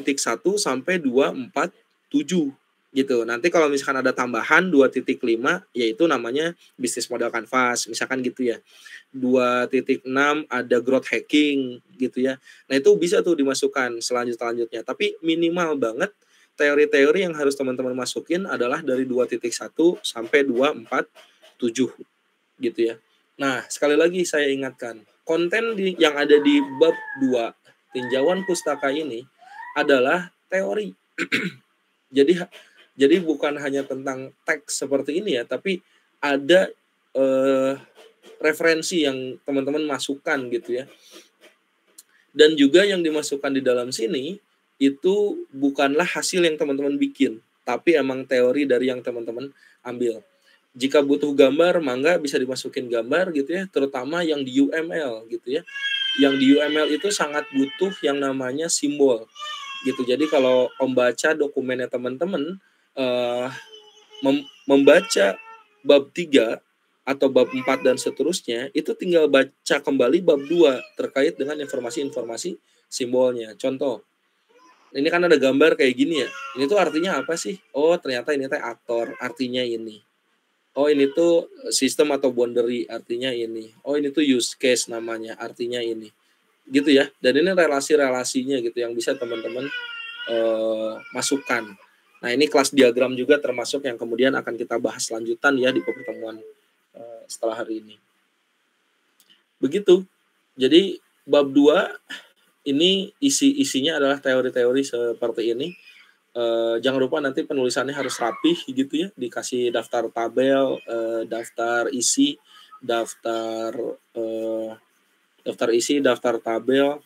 sampai 247 gitu. Nanti kalau misalkan ada tambahan 2.5 yaitu namanya bisnis model canvas, misalkan gitu ya. 2.6 ada growth hacking gitu ya. Nah, itu bisa tuh dimasukkan selanjutnya. Tapi minimal banget teori-teori yang harus teman-teman masukin adalah dari 2.1 sampai 247 gitu ya. Nah, sekali lagi saya ingatkan, konten yang ada di bab 2 tinjauan pustaka ini adalah teori. Jadi bukan hanya tentang teks seperti ini ya, tapi ada referensi yang teman-teman masukkan gitu ya. Dan juga yang dimasukkan di dalam sini itu bukanlah hasil yang teman-teman bikin, tapi emang teori dari yang teman-teman ambil. Jika butuh gambar, mangga bisa dimasukin gambar gitu ya, terutama yang di UML gitu ya. Yang di UML itu sangat butuh yang namanya simbol gitu. Jadi kalau membaca dokumennya teman-teman, membaca bab 3 atau bab 4 dan seterusnya, itu tinggal baca kembali bab 2 terkait dengan informasi-informasi simbolnya. Contoh, ini kan ada gambar kayak gini ya, ini tuh artinya apa sih? Oh ternyata ini teh aktor, artinya ini. Oh ini tuh sistem atau boundary, artinya ini. Oh ini tuh use case namanya, artinya ini. Gitu ya, dan ini relasi-relasinya gitu yang bisa teman-teman masukkan. Nah ini kelas diagram juga termasuk yang kemudian akan kita bahas lanjutan ya di pertemuan setelah hari ini. Begitu. Jadi bab 2 ini isinya adalah teori-teori seperti ini. Jangan lupa nanti penulisannya harus rapih gitu ya, dikasih daftar tabel, daftar isi, daftar isi, daftar tabel,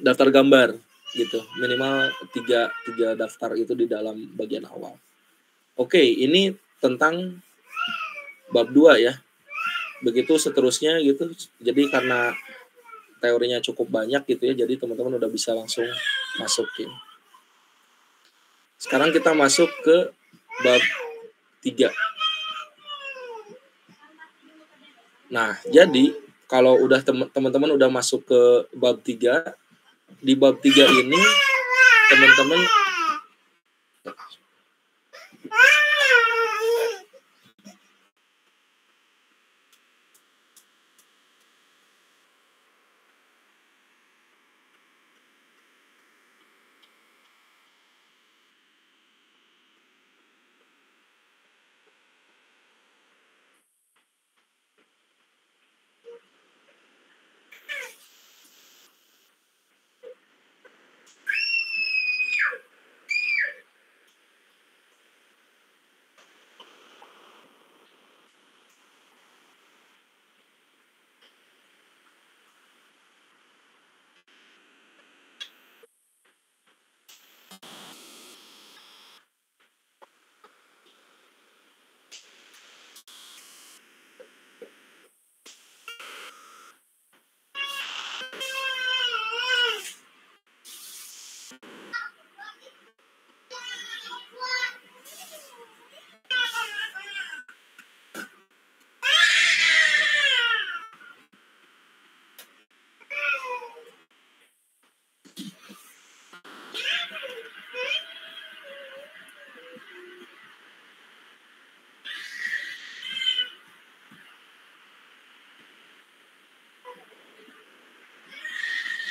daftar gambar gitu. Minimal tiga daftar itu di dalam bagian awal. Oke, ini tentang bab 2 ya. Begitu seterusnya gitu. Jadi karena teorinya cukup banyak gitu ya, jadi teman-teman udah bisa langsung masukin. Sekarang kita masuk ke bab 3. Nah, jadi kalau udah teman-teman udah masuk ke bab 3, di bab 3 ini teman-teman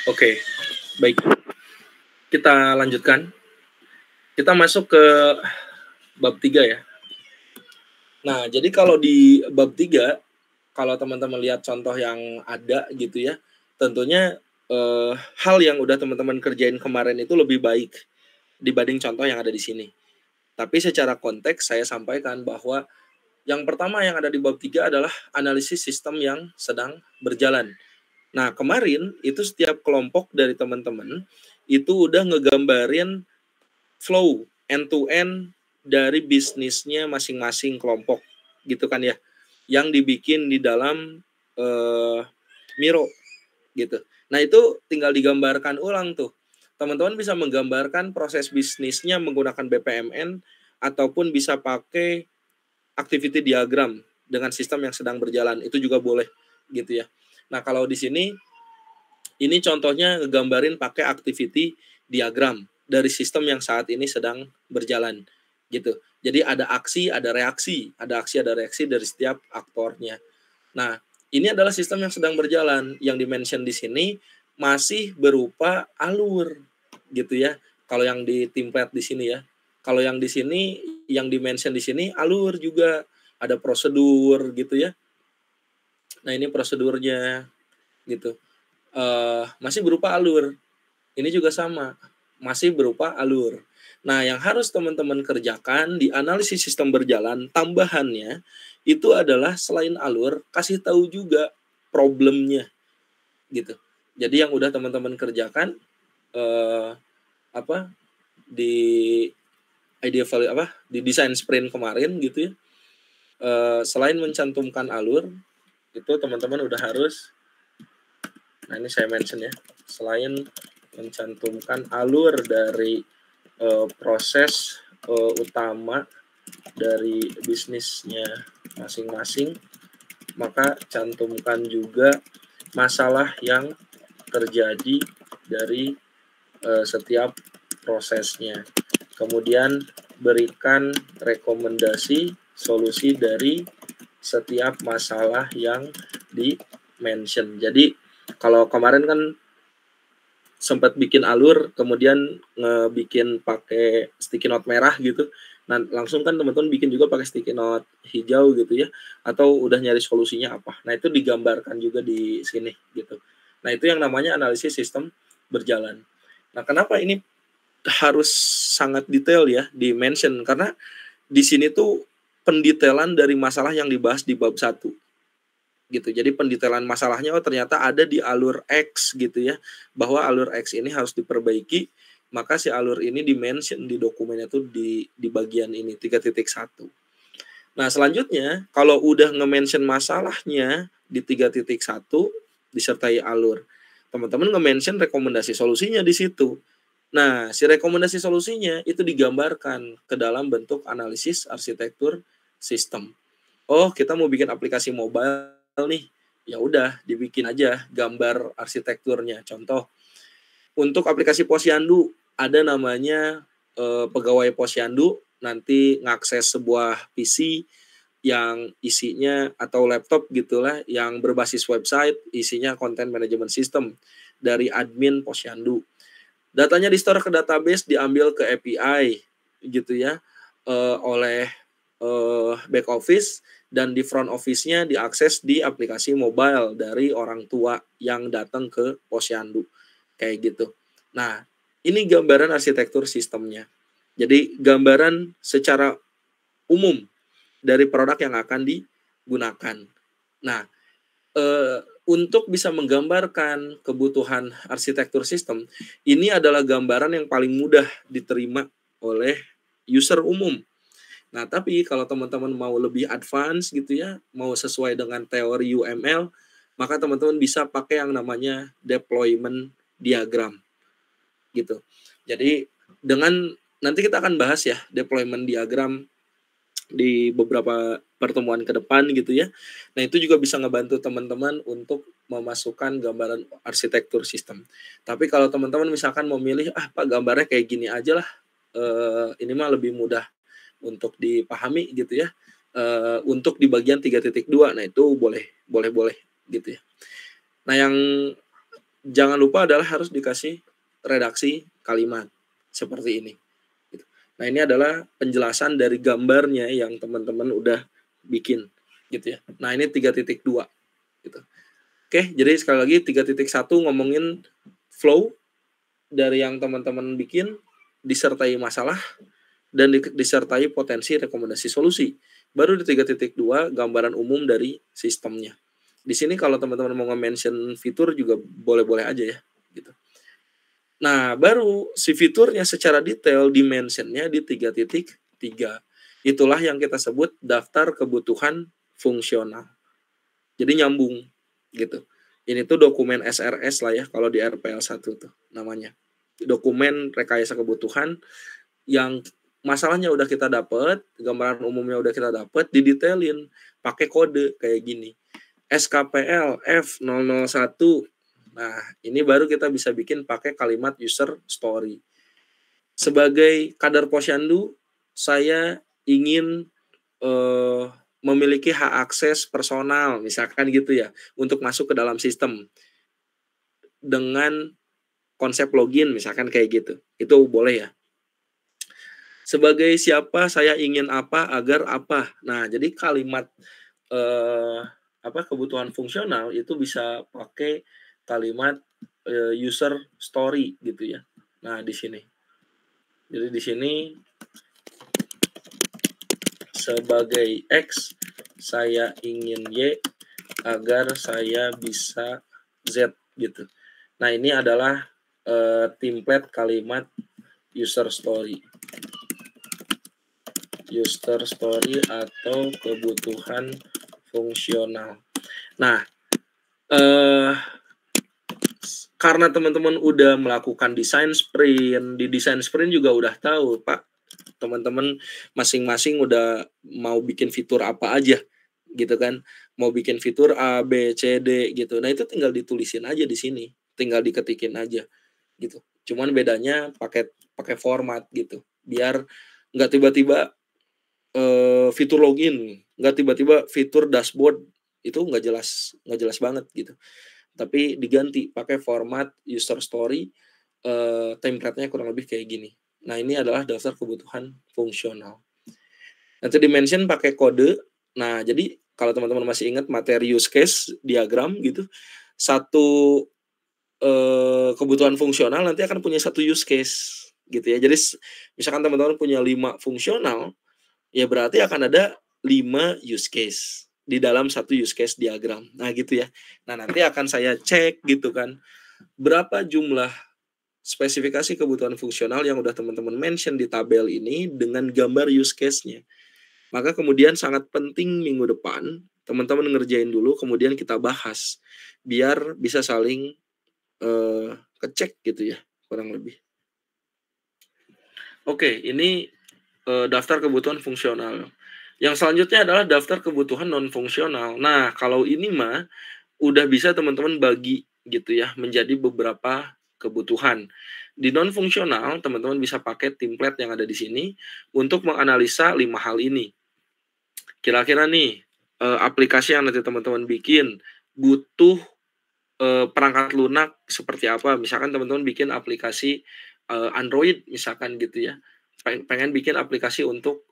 Oke, baik. Kita lanjutkan. Kita masuk ke bab 3 ya. Nah, jadi kalau di bab 3, kalau teman-teman lihat contoh yang ada gitu ya, tentunya hal yang udah teman-teman kerjain kemarin itu lebih baik dibanding contoh yang ada di sini. Tapi secara konteks saya sampaikan bahwa yang pertama yang ada di bab 3 adalah analisis sistem yang sedang berjalan. Nah, kemarin itu setiap kelompok dari teman-teman itu udah ngegambarin flow end to end dari bisnisnya masing-masing kelompok gitu kan ya, yang dibikin di dalam Miro gitu. Nah itu tinggal digambarkan ulang tuh. Teman-teman bisa menggambarkan proses bisnisnya menggunakan BPMN ataupun bisa pakai activity diagram dengan sistem yang sedang berjalan, itu juga boleh gitu ya. Nah kalau di sini ini contohnya ngegambarin pakai activity diagram dari sistem yang saat ini sedang berjalan gitu. Jadi ada aksi, ada reaksi, ada reaksi dari setiap aktornya. Nah, ini adalah sistem yang sedang berjalan. Yang dimention di sini masih berupa alur gitu ya. Kalau yang di template di sini ya. Kalau yang di sini, yang dimention di sini alur juga, ada prosedur gitu ya. Nah, ini prosedurnya gitu. Masih berupa alur. Ini juga sama, masih berupa alur. Nah, yang harus teman-teman kerjakan di analisis sistem berjalan, tambahannya itu adalah selain alur, kasih tahu juga problemnya, gitu. Jadi yang udah teman-teman kerjakan di idea value di design sprint kemarin gitu ya. Selain mencantumkan alur, itu teman-teman udah harus, nah ini saya mention ya, selain mencantumkan alur dari proses utama dari bisnisnya masing-masing, maka cantumkan juga masalah yang terjadi dari setiap prosesnya. Kemudian berikan rekomendasi solusi dari setiap masalah yang di-mention. Jadi kalau kemarin kan sempat bikin alur, kemudian ngebikin pakai sticky note merah gitu. Nah, langsung kan teman-teman bikin juga pakai sticky note hijau gitu ya, atau udah nyari solusinya apa. Nah, itu digambarkan juga di sini gitu. Nah, itu yang namanya analisis sistem berjalan. Nah, kenapa ini harus sangat detail ya di-mention? Karena di sini tuh pendetailan dari masalah yang dibahas di bab 1 gitu. Jadi pendetailan masalahnya ternyata ada di alur X gitu ya. Bahwa alur X ini harus diperbaiki, maka si alur ini di-mention di dokumennya tuh di bagian ini 3.1. Nah, selanjutnya kalau udah nge-mention masalahnya di 3.1 disertai alur, teman-teman nge-mention rekomendasi solusinya di situ. Nah, si rekomendasi solusinya itu digambarkan ke dalam bentuk analisis arsitektur sistem. Oh, kita mau bikin aplikasi mobile nih. Ya udah, dibikin aja gambar arsitekturnya. Contoh, untuk aplikasi Posyandu ada namanya pegawai Posyandu nanti ngakses sebuah PC yang isinya atau laptop gitulah yang berbasis website, isinya content management system dari admin Posyandu. Datanya di-store ke database, diambil ke API gitu ya, oleh back office, dan di front office-nya diakses di aplikasi mobile dari orang tua yang datang ke Posyandu, kayak gitu. Nah, ini gambaran arsitektur sistemnya. Jadi gambaran secara umum dari produk yang akan digunakan. Nah, untuk bisa menggambarkan kebutuhan arsitektur sistem, ini adalah gambaran yang paling mudah diterima oleh user umum. Nah, tapi kalau teman-teman mau lebih advance gitu ya, mau sesuai dengan teori UML, maka teman-teman bisa pakai yang namanya deployment diagram gitu. Jadi dengan nanti kita akan bahas ya deployment diagram di beberapa pertemuan ke depan gitu ya. Nah, itu juga bisa ngebantu teman-teman untuk memasukkan gambaran arsitektur sistem. Tapi kalau teman-teman misalkan mau milih, Pak gambarnya kayak gini aja lah, ini mah lebih mudah untuk dipahami gitu ya, untuk di bagian 3.2, nah itu boleh gitu ya. Nah, yang jangan lupa adalah harus dikasih redaksi kalimat seperti ini. Nah, ini adalah penjelasan dari gambarnya yang teman-teman udah bikin gitu ya. Nah, ini 3.2 gitu. Oke, jadi sekali lagi 3.1 ngomongin flow dari yang teman-teman bikin disertai masalah dan disertai potensi rekomendasi solusi. Baru di 3.2 gambaran umum dari sistemnya. Di sini kalau teman-teman mau nge-mention fitur juga boleh-boleh aja ya gitu. Nah, baru si fiturnya secara detail dimensionnya di 3.3. Itulah yang kita sebut daftar kebutuhan fungsional. Jadi nyambung gitu. Ini tuh dokumen SRS lah ya kalau di RPL1 tuh namanya. Dokumen rekayasa kebutuhan yang masalahnya udah kita dapat, gambaran umumnya udah kita dapat, didetailin pakai kode kayak gini. SKPL F001. Nah, ini baru kita bisa bikin pakai kalimat user story. Sebagai kader Posyandu, saya ingin memiliki hak akses personal, misalkan gitu ya, untuk masuk ke dalam sistem dengan konsep login, misalkan kayak gitu. Itu boleh ya. Sebagai siapa saya ingin apa agar apa. Nah, jadi kalimat kebutuhan fungsional itu bisa pakai kalimat user story gitu ya. Nah, di sini. Jadi di sini sebagai X saya ingin Y agar saya bisa Z gitu. Nah, ini adalah template kalimat user story. User story atau kebutuhan fungsional. Nah, karena teman-teman udah melakukan desain sprint, di desain sprint juga udah tahu, Pak, teman-teman masing-masing udah mau bikin fitur apa aja, gitu kan. Mau bikin fitur A, B, C, D gitu. Nah, itu tinggal ditulisin aja di sini, tinggal diketikin aja gitu. Cuman bedanya pakai pakai format gitu, biar nggak tiba-tiba, fitur login, nggak tiba-tiba fitur dashboard, itu nggak jelas banget gitu. Tapi diganti pakai format user story, template-nya kurang lebih kayak gini. Nah, ini adalah daftar kebutuhan fungsional. Nanti di-mention pakai kode. Nah, jadi kalau teman-teman masih ingat materi use case diagram gitu, satu, kebutuhan fungsional nanti akan punya satu use case gitu ya. Jadi misalkan teman-teman punya 5 fungsional, ya berarti akan ada 5 use case di dalam satu use case diagram. Nah, gitu ya. Nah, nanti akan saya cek gitu kan, berapa jumlah spesifikasi kebutuhan fungsional yang udah teman-teman mention di tabel ini dengan gambar use case-nya. Maka kemudian sangat penting minggu depan teman-teman ngerjain dulu kemudian kita bahas, biar bisa saling, kecek gitu ya, kurang lebih. Oke, ini, daftar kebutuhan fungsional. Yang selanjutnya adalah daftar kebutuhan non fungsional. Nah, kalau ini mah udah bisa teman-teman bagi gitu ya menjadi beberapa kebutuhan. Di non fungsional, teman-teman bisa pakai template yang ada di sini untuk menganalisa 5 hal ini. Kira-kira nih, aplikasi yang nanti teman-teman bikin butuh, perangkat lunak seperti apa? Misalkan teman-teman bikin aplikasi, Android misalkan gitu ya, pengen bikin aplikasi untuk,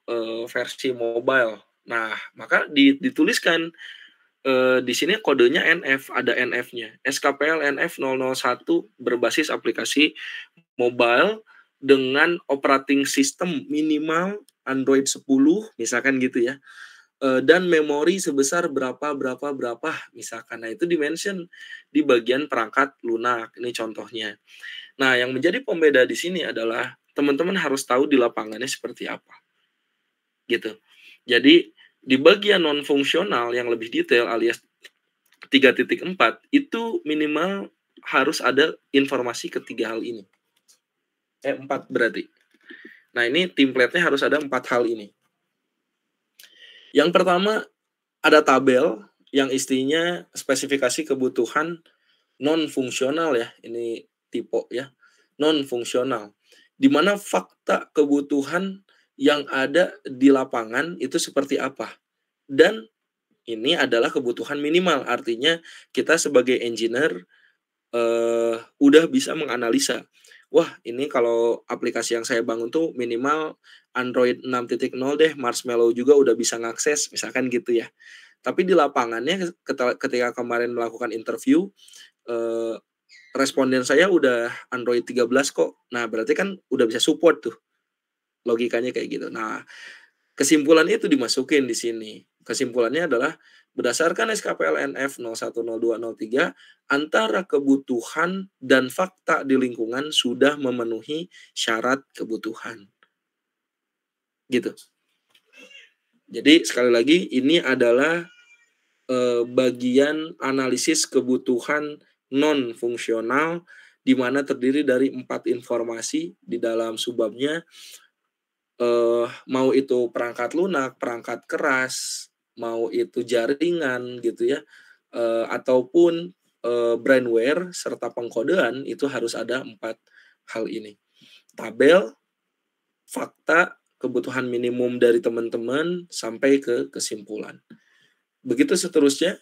versi mobile. Nah, maka dituliskan, di sini kodenya NF, ada NF-nya, SKPL NF 001 berbasis aplikasi mobile dengan operating system minimal Android 10 misalkan gitu ya, dan memori sebesar berapa berapa berapa misalkan. Nah, itu di-mention di bagian perangkat lunak, ini contohnya. Nah, yang menjadi pembeda di sini adalah teman-teman harus tahu di lapangannya seperti apa, gitu. Jadi di bagian non fungsional yang lebih detail alias 3.4 itu minimal harus ada informasi ketiga hal ini. 4 berarti. Nah, ini template-nya harus ada 4 hal ini. Yang pertama ada tabel yang isinya spesifikasi kebutuhan non fungsional ya, ini tipe ya, non fungsional. Di mana fakta kebutuhan yang ada di lapangan itu seperti apa. Dan ini adalah kebutuhan minimal, artinya kita sebagai engineer, udah bisa menganalisa, wah ini kalau aplikasi yang saya bangun tuh minimal Android 6.0 deh, Marshmallow juga udah bisa ngakses, misalkan gitu ya. Tapi di lapangannya ketika kemarin melakukan interview, eee, responden saya udah Android 13 kok. Nah, berarti kan udah bisa support tuh, logikanya kayak gitu. Nah, kesimpulan itu dimasukin di sini. Kesimpulannya adalah berdasarkan SKPLNF 010203 antara kebutuhan dan fakta di lingkungan sudah memenuhi syarat kebutuhan. Gitu. Jadi sekali lagi ini adalah, bagian analisis kebutuhan non fungsional di mana terdiri dari 4 informasi di dalam subbabnya. Mau itu perangkat lunak, perangkat keras, mau itu jaringan gitu ya, ataupun, brainware serta pengkodean itu harus ada 4 hal ini. Tabel, fakta, kebutuhan minimum dari teman-teman, sampai ke kesimpulan. Begitu seterusnya,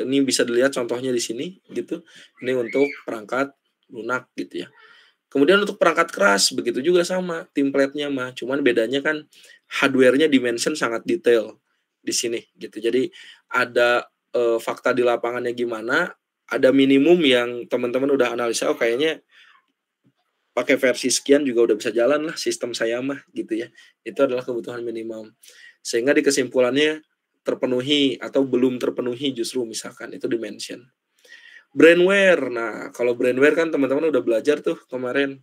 ini bisa dilihat contohnya di sini gitu, ini untuk perangkat lunak gitu ya. Kemudian untuk perangkat keras begitu juga sama template-nya mah, cuman bedanya kan hardware-nya dimention sangat detail di sini gitu. Jadi ada, fakta di lapangannya gimana, ada minimum yang teman-teman udah analisa, oh kayaknya pakai versi sekian juga udah bisa jalan lah sistem saya mah gitu ya. Itu adalah kebutuhan minimum. Sehingga di kesimpulannya terpenuhi atau belum terpenuhi justru misalkan itu di-mention. Brainware, nah kalau brainware kan teman-teman udah belajar tuh kemarin.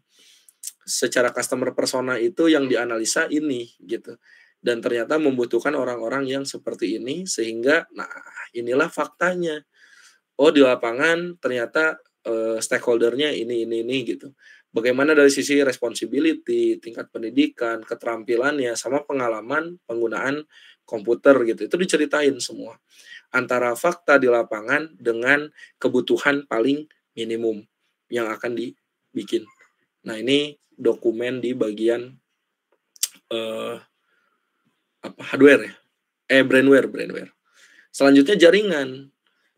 Secara customer persona itu yang dianalisa ini gitu. Dan ternyata membutuhkan orang-orang yang seperti ini sehingga nah inilah faktanya. Oh di lapangan ternyata, stakeholder-nya ini gitu. Bagaimana dari sisi responsibility, tingkat pendidikan, keterampilannya, sama pengalaman penggunaan komputer gitu, itu diceritain semua. Antara fakta di lapangan dengan kebutuhan paling minimum yang akan dibikin. Nah, ini dokumen di bagian, eee, hardware ya? Brandware. Selanjutnya jaringan.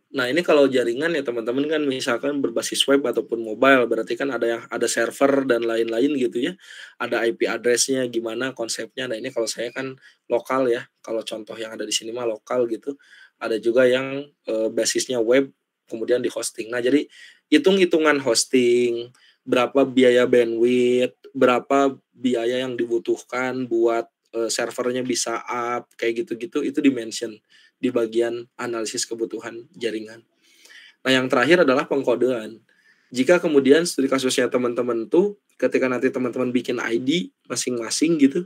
Nah, ini kalau jaringan ya teman-teman kan misalkan berbasis web ataupun mobile, berarti kan ada server dan lain-lain gitu ya. Ada IP address-nya gimana konsepnya. Nah, ini kalau saya kan lokal ya, kalau contoh yang ada di sini mah lokal gitu. Ada juga yang, basisnya web kemudian di-hosting. Nah, jadi hitung-hitungan hosting, berapa biaya bandwidth, berapa biaya yang dibutuhkan buat, servernya bisa up, kayak gitu-gitu, itu di-mention di bagian analisis kebutuhan jaringan. Nah, yang terakhir adalah pengkodean. Jika kemudian studi kasusnya teman-teman tuh, ketika nanti teman-teman bikin ID masing-masing gitu,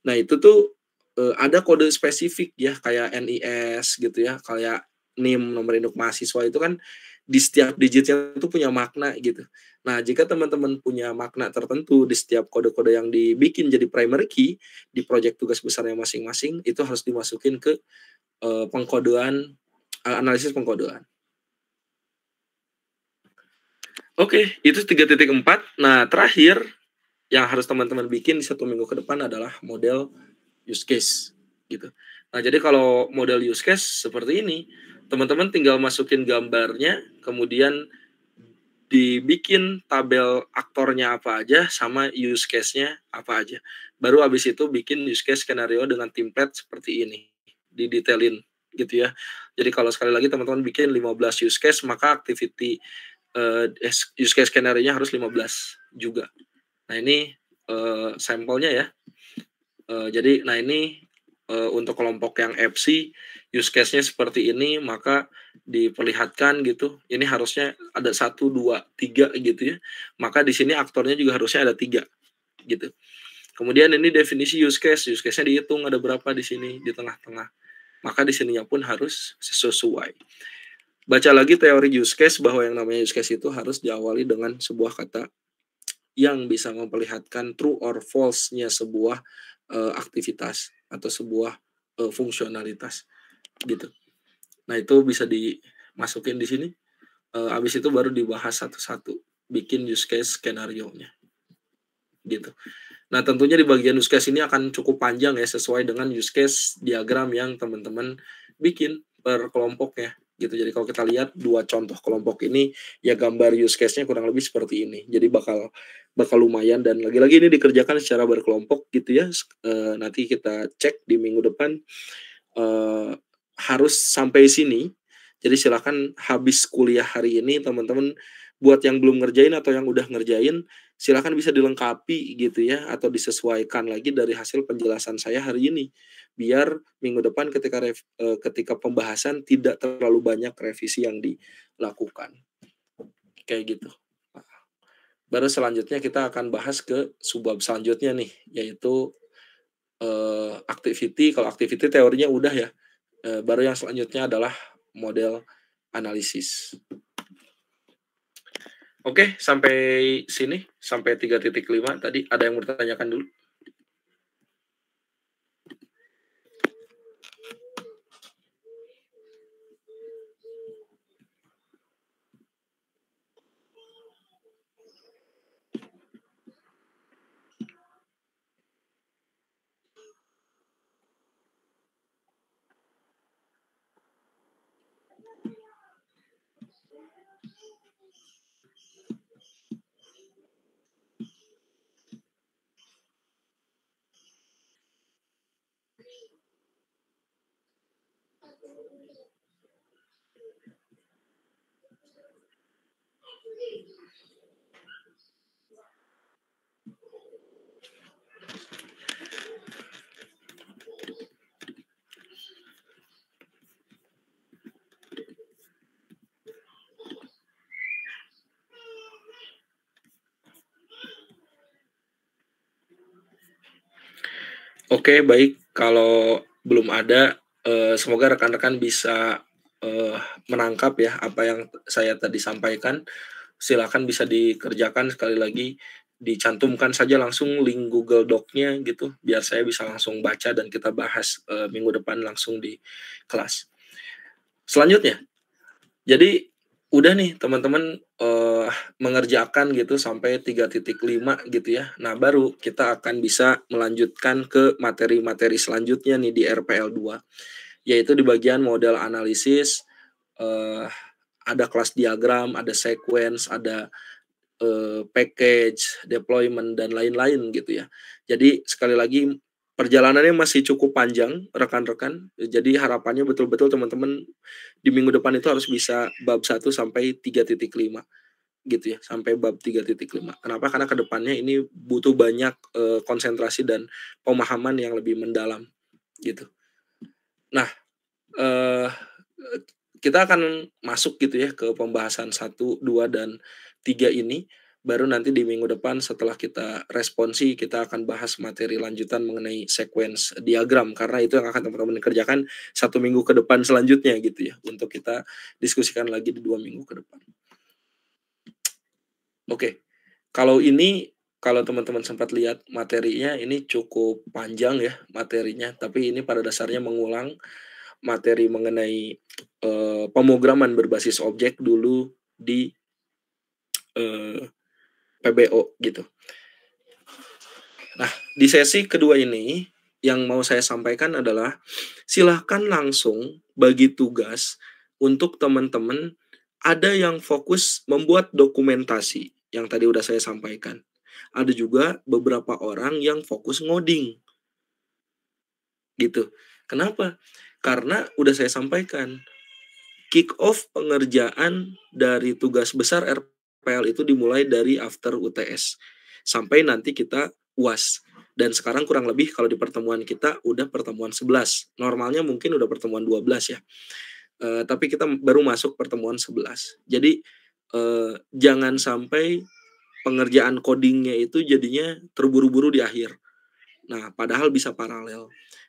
nah itu tuh, ada kode spesifik ya, kayak NIS gitu ya, kayak NIM, nomor induk mahasiswa itu kan di setiap digitnya itu punya makna gitu. Nah, jika teman-teman punya makna tertentu di setiap kode-kode yang dibikin jadi primary key, di project tugas besarnya masing-masing, itu harus dimasukin ke pengkodean, analisis pengkodean. Oke, itu 3.4. Nah, terakhir yang harus teman-teman bikin di 1 minggu ke depan adalah model use case, gitu. Nah, jadi kalau model use case seperti ini, teman-teman tinggal masukin gambarnya, kemudian dibikin tabel aktornya apa aja, sama use case-nya apa aja. Baru habis itu bikin use case skenario dengan template seperti ini, didetailin gitu ya. Jadi kalau sekali lagi teman-teman bikin 15 use case, maka activity, use case skenario-nya harus 15 juga. Nah, ini, sampelnya ya. Jadi nah ini, untuk kelompok yang FC, use case-nya seperti ini, maka diperlihatkan gitu, ini harusnya ada 1, 2, 3 gitu ya, maka di sini aktornya juga harusnya ada 3 gitu. Kemudian ini definisi use case-nya dihitung ada berapa di sini, di tengah-tengah, maka di sininya pun harus sesuai. Baca lagi teori use case bahwa yang namanya use case itu harus diawali dengan sebuah kata yang bisa memperlihatkan true or false-nya sebuah, aktivitas atau sebuah, fungsionalitas gitu. Nah, itu bisa dimasukin di sini, habis itu baru dibahas satu-satu, bikin use case skenario-nya gitu. Nah, tentunya di bagian use case ini akan cukup panjang ya, sesuai dengan use case diagram yang teman-teman bikin per kelompoknya gitu. Jadi kalau kita lihat 2 contoh kelompok ini, ya gambar use case-nya kurang lebih seperti ini. Jadi bakal bakal lumayan dan lagi-lagi ini dikerjakan secara berkelompok gitu ya, nanti kita cek di minggu depan, eee, harus sampai sini. Jadi silakan habis kuliah hari ini teman-teman buat yang belum ngerjain atau yang udah ngerjain, silakan bisa dilengkapi gitu ya, atau disesuaikan lagi dari hasil penjelasan saya hari ini. Biar minggu depan ketika pembahasan tidak terlalu banyak revisi yang dilakukan, kayak gitu. Baru selanjutnya kita akan bahas ke subbab selanjutnya nih, yaitu, activity. Kalau activity teorinya udah ya, baru yang selanjutnya adalah model analisis. Oke, sampai sini, sampai 3.5 tadi. Ada yang mau ditanyakan dulu? Oke, baik. Kalau belum ada, semoga rekan-rekan bisa, eee, menangkap ya apa yang saya tadi sampaikan. Silakan bisa dikerjakan sekali lagi, dicantumkan saja langsung link Google Doc-nya gitu, biar saya bisa langsung baca dan kita bahas, minggu depan langsung di kelas. Selanjutnya, jadi udah nih teman-teman, mengerjakan gitu sampai 3.5 gitu ya. Nah, baru kita akan bisa melanjutkan ke materi-materi selanjutnya nih di RPL 2, yaitu di bagian model analisis, eee, ada kelas diagram, ada sequence, ada package, deployment, dan lain-lain gitu ya. Jadi sekali lagi perjalanannya masih cukup panjang rekan-rekan, jadi harapannya betul-betul teman-teman di minggu depan itu harus bisa bab 1 sampai 3.5 gitu ya, sampai bab 3.5. Kenapa? Karena ke depannya ini butuh banyak, konsentrasi dan pemahaman yang lebih mendalam gitu. Nah, eee, kita akan masuk gitu ya ke pembahasan 1, 2, dan 3 ini, baru nanti di minggu depan setelah kita responsi, kita akan bahas materi lanjutan mengenai sequence diagram, karena itu yang akan teman-teman kerjakan 1 minggu ke depan selanjutnya gitu ya, untuk kita diskusikan lagi di 2 minggu ke depan. Oke, kalau ini kalau teman-teman sempat lihat materinya ini cukup panjang ya materinya, tapi ini pada dasarnya mengulang materi mengenai, pemrograman berbasis objek dulu di, PBO gitu. Nah, di sesi kedua ini yang mau saya sampaikan adalah silahkan langsung bagi tugas untuk teman-teman, ada yang fokus membuat dokumentasi yang tadi udah saya sampaikan. Ada juga beberapa orang yang fokus ngoding gitu. Kenapa? Karena udah saya sampaikan, kick off pengerjaan dari tugas besar RPL itu dimulai dari after UTS, sampai nanti kita UAS. Dan sekarang kurang lebih kalau di pertemuan kita udah pertemuan 11, normalnya mungkin udah pertemuan 12 ya, tapi kita baru masuk pertemuan 11. Jadi, jangan sampai pengerjaan coding-nya itu jadinya terburu-buru di akhir. Nah, padahal bisa paralel.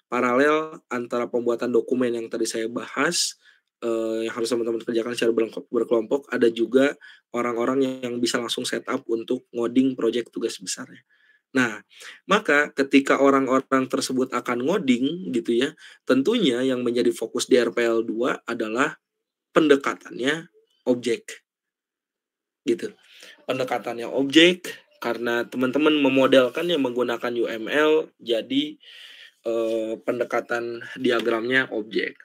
Paralel antara pembuatan dokumen yang tadi saya bahas, yang harus teman-teman kerjakan secara berkelompok, ada juga orang-orang yang bisa langsung setup untuk ngoding project tugas besarnya. Nah, maka ketika orang-orang tersebut akan ngoding gitu ya, tentunya yang menjadi fokus di RPL 2 adalah pendekatannya objek, gitu. Pendekatannya objek, karena teman-teman memodelkannya menggunakan UML, jadi pendekatan diagramnya objek.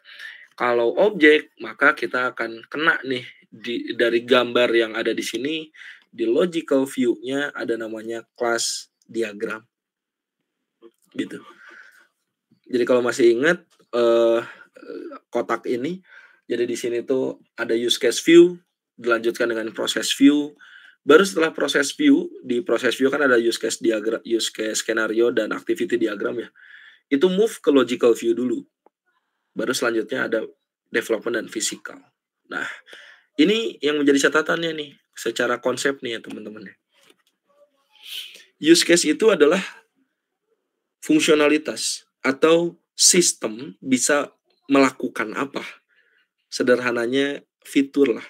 Kalau objek, maka kita akan kena nih dari gambar yang ada di sini, di logical view-nya ada namanya class diagram, gitu. Jadi kalau masih ingat, kotak ini, jadi di sini tuh ada use case view, dilanjutkan dengan proses view, baru setelah proses view, di proses view kan ada use case skenario dan activity diagram ya. Itu move ke logical view dulu. Baru selanjutnya ada development dan physical. Nah, ini yang menjadi catatannya nih, secara konsep nih ya teman-teman ya. Use case itu adalah fungsionalitas atau sistem bisa melakukan apa. Sederhananya fitur lah,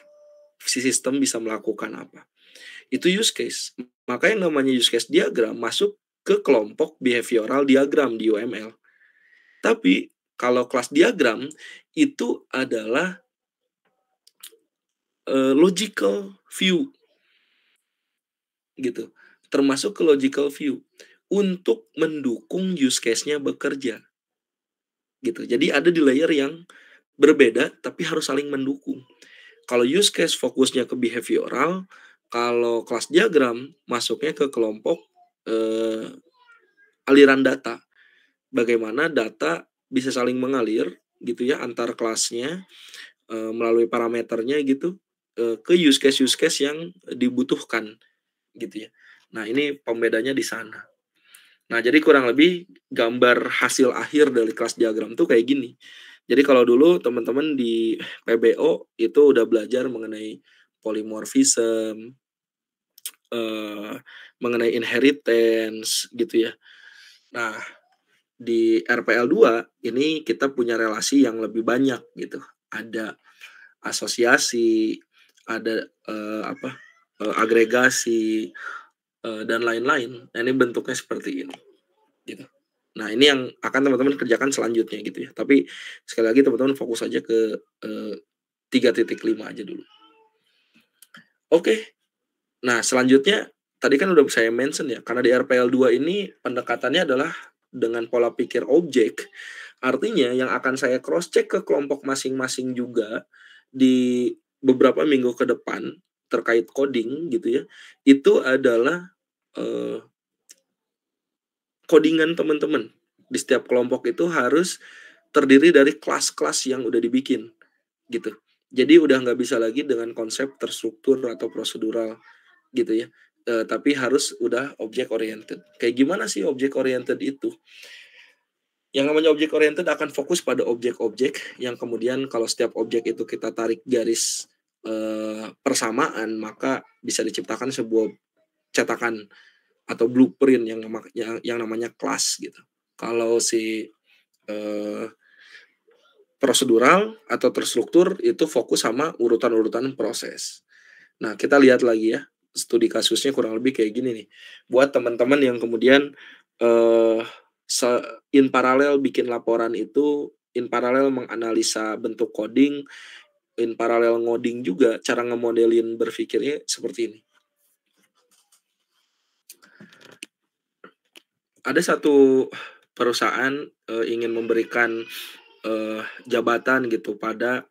si sistem bisa melakukan apa. Itu use case. Maka yang namanya use case diagram masuk ke kelompok behavioral diagram di UML. Tapi kalau kelas diagram itu adalah logical view gitu, termasuk ke logical view untuk mendukung use case-nya bekerja gitu. Jadi ada di layer yang berbeda tapi harus saling mendukung. Kalau use case fokusnya ke behavioral, kalau kelas diagram masuknya ke kelompok aliran data. Bagaimana data bisa saling mengalir gitu ya antar kelasnya melalui parameternya gitu ke use case yang dibutuhkan gitu ya. Nah, ini pembedanya di sana. Nah, jadi kurang lebih gambar hasil akhir dari kelas diagram tuh kayak gini. Jadi kalau dulu teman-teman di PBO itu udah belajar mengenai polymorphism, eee, mengenai inheritance gitu ya. Nah, di RPL 2 ini kita punya relasi yang lebih banyak gitu. Ada asosiasi, ada, agregasi, dan lain-lain. Nah, ini bentuknya seperti ini, gitu. Nah, ini yang akan teman-teman kerjakan selanjutnya gitu ya. Tapi sekali lagi teman-teman fokus aja ke, 3.5 aja dulu. Oke. Nah, selanjutnya tadi kan udah saya mention ya, karena di RPL 2 ini pendekatannya adalah dengan pola pikir objek, artinya yang akan saya cross check ke kelompok masing-masing juga di beberapa minggu ke depan terkait coding gitu ya, itu adalah, eee, coding teman-teman. Di setiap kelompok itu harus terdiri dari kelas-kelas yang udah dibikin, gitu. Jadi udah nggak bisa lagi dengan konsep terstruktur atau prosedural gitu ya, tapi harus udah object oriented. Kayak gimana sih object oriented itu? Yang namanya object oriented akan fokus pada objek-objek yang kemudian kalau setiap objek itu kita tarik garis, persamaan, maka bisa diciptakan sebuah cetakan atau blueprint yang namanya kelas gitu. Kalau si, eee, prosedural atau terstruktur itu fokus sama urutan-urutan proses. Nah, kita lihat lagi ya, studi kasusnya kurang lebih kayak gini nih. Buat teman-teman yang kemudian, eee, se in paralel bikin laporan itu, in paralel menganalisa bentuk coding, in paralel ngoding juga, cara ngemodelin berpikirnya seperti ini. Ada satu perusahaan, ingin memberikan, jabatan gitu pada,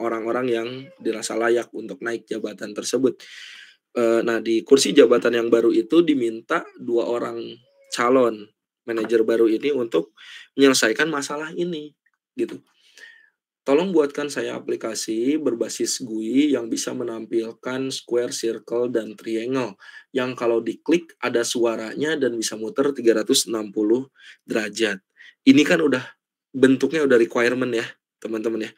orang-orang yang dirasa layak untuk naik jabatan tersebut. Nah, di kursi jabatan yang baru itu diminta 2 orang calon manajer baru ini untuk menyelesaikan masalah ini, gitu. Tolong buatkan saya aplikasi berbasis GUI yang bisa menampilkan square, circle, dan triangle, yang kalau diklik ada suaranya dan bisa muter 360 derajat. Ini kan udah bentuknya udah requirement ya, teman-teman ya,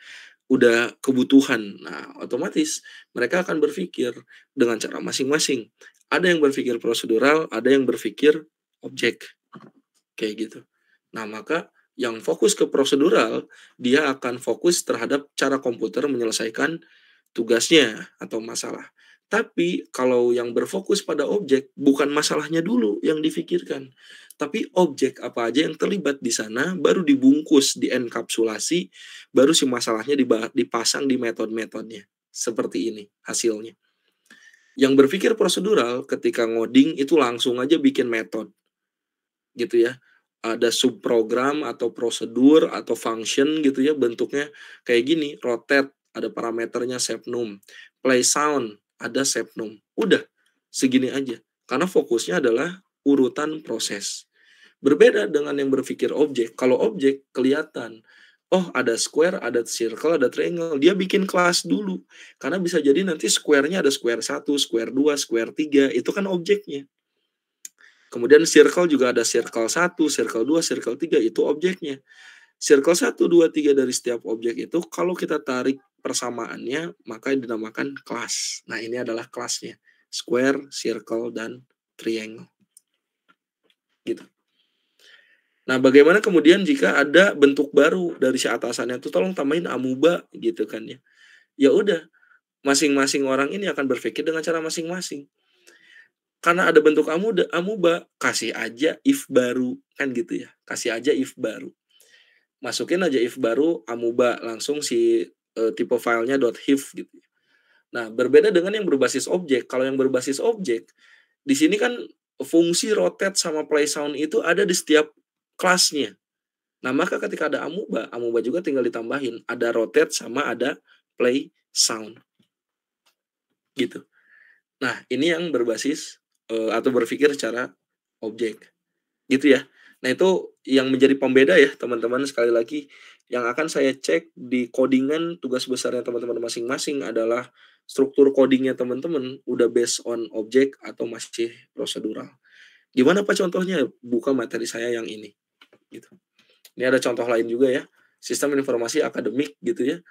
udah kebutuhan. Nah, otomatis mereka akan berpikir dengan cara masing-masing. Ada yang berpikir prosedural, ada yang berpikir objek, kayak gitu. Nah, maka yang fokus ke prosedural, dia akan fokus terhadap cara komputer menyelesaikan tugasnya atau masalah. Tapi kalau yang berfokus pada objek, bukan masalahnya dulu yang difikirkan, tapi objek apa aja yang terlibat di sana, baru dibungkus, dienkapsulasi, baru si masalahnya dipasang di metode-metodenya. Seperti ini hasilnya. Yang berpikir prosedural ketika ngoding itu langsung aja bikin metode gitu ya. Ada subprogram atau prosedur atau function gitu ya, bentuknya kayak gini, rotate ada parameternya sepnum, play sound ada sepnum. Udah segini aja. Karena fokusnya adalah urutan proses. Berbeda dengan yang berpikir objek. Kalau objek kelihatan, oh ada square, ada circle, ada triangle. Dia bikin kelas dulu. Karena bisa jadi nanti square-nya ada square 1, square 2, square 3, itu kan objeknya. Kemudian circle juga ada circle 1, circle 2, circle 3, itu objeknya. Circle 1, 2, 3 dari setiap objek itu kalau kita tarik persamaannya maka dinamakan kelas. Nah, ini adalah kelasnya. Square, circle, dan triangle. Gitu. Nah, bagaimana kemudian jika ada bentuk baru dari si atasannya itu tolong tambahin amuba gitu kan ya. Ya udah, masing-masing orang ini akan berpikir dengan cara masing-masing. Karena ada bentuk amuba, kasih aja if baru, kan gitu ya. Kasih aja if baru. Masukin aja if baru amuba, langsung si, tipe filenya .hiv gitu. Nah, berbeda dengan yang berbasis objek. Kalau yang berbasis objek, di sini kan fungsi rotate sama play sound itu ada di setiap kelasnya. Nah, maka ketika ada amuba, amuba juga tinggal ditambahin, ada rotate sama ada play sound, gitu. Nah, ini yang berbasis, atau berpikir secara objek, gitu ya. Nah, itu yang menjadi pembeda ya, teman-teman, sekali lagi, yang akan saya cek di codingan tugas besarnya teman-teman masing-masing adalah struktur codingnya teman-teman udah based on objek atau masih prosedural. Gimana Pak contohnya? Buka materi saya yang ini, gitu. Ini ada contoh lain juga ya, sistem informasi akademik gitu ya.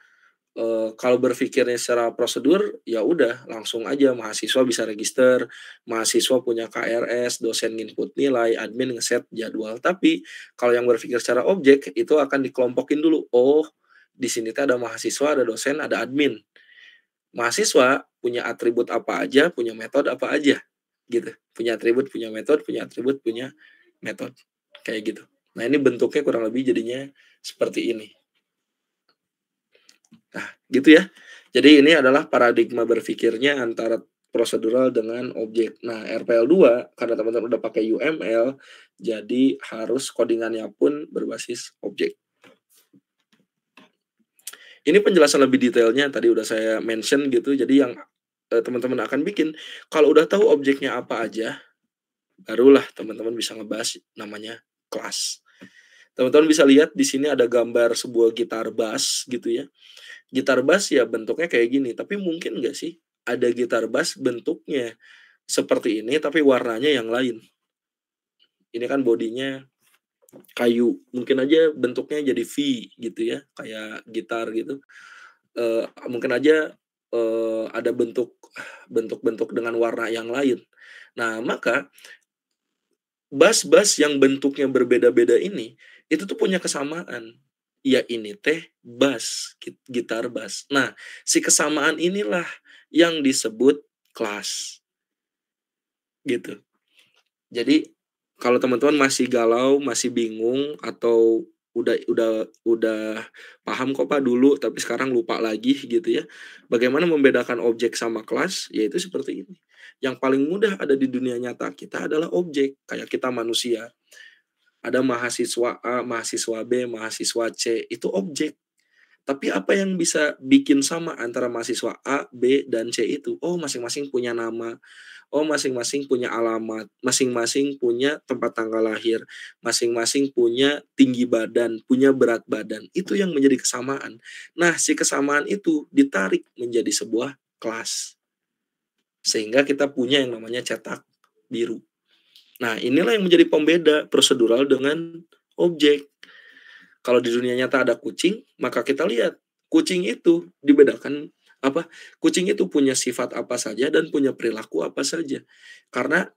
Kalau berpikirnya secara prosedur, ya udah langsung aja mahasiswa bisa register, mahasiswa punya KRS, dosen nginput nilai, admin ngeset jadwal. Tapi kalau yang berpikir secara objek itu akan dikelompokin dulu. Oh, di sini tuh ada mahasiswa, ada dosen, ada admin. Mahasiswa punya atribut apa aja, punya metode apa aja, gitu. Punya atribut, punya metode, punya atribut, punya metode, kayak gitu. Nah, ini bentuknya kurang lebih jadinya seperti ini. Nah, gitu ya. Jadi ini adalah paradigma berpikirnya antara prosedural dengan objek. Nah, RPL2 karena teman-teman udah pakai UML, jadi harus codingannya pun berbasis objek. Ini penjelasan lebih detailnya tadi udah saya mention gitu, jadi yang, teman-teman akan bikin, kalau udah tahu objeknya apa aja, barulah teman-teman bisa ngebahas namanya kelas. Teman-teman bisa lihat di sini ada gambar sebuah gitar bass gitu ya. Gitar bass ya bentuknya kayak gini, tapi mungkin nggak sih ada gitar bass bentuknya seperti ini tapi warnanya yang lain? Ini kan bodinya kayu, mungkin aja bentuknya jadi V gitu ya, kayak gitar gitu. Mungkin aja, ada bentuk-bentuk dengan warna yang lain. Nah, maka bass-bass yang bentuknya berbeda-beda ini, itu tuh punya kesamaan. Ya ini teh bass, gitar bass. Nah, si kesamaan inilah yang disebut kelas, gitu. Jadi, kalau teman-teman masih galau, masih bingung, atau udah paham kok Pak dulu, tapi sekarang lupa lagi gitu ya. Bagaimana membedakan objek sama kelas? Yaitu seperti ini. Yang paling mudah ada di dunia nyata kita adalah objek, kayak kita manusia. Ada mahasiswa A, mahasiswa B, mahasiswa C, itu objek. Tapi apa yang bisa bikin sama antara mahasiswa A, B, dan C itu? Oh, masing-masing punya nama. Oh, masing-masing punya alamat, masing-masing punya tempat tanggal lahir, masing-masing punya tinggi badan, punya berat badan. Itu yang menjadi kesamaan. Nah, si kesamaan itu ditarik menjadi sebuah kelas. Sehingga kita punya yang namanya cetak biru. Nah, inilah yang menjadi pembeda prosedural dengan objek. Kalau di dunia nyata ada kucing, maka kita lihat kucing itu dibedakan apa, kucing itu punya sifat apa saja dan punya perilaku apa saja. Karena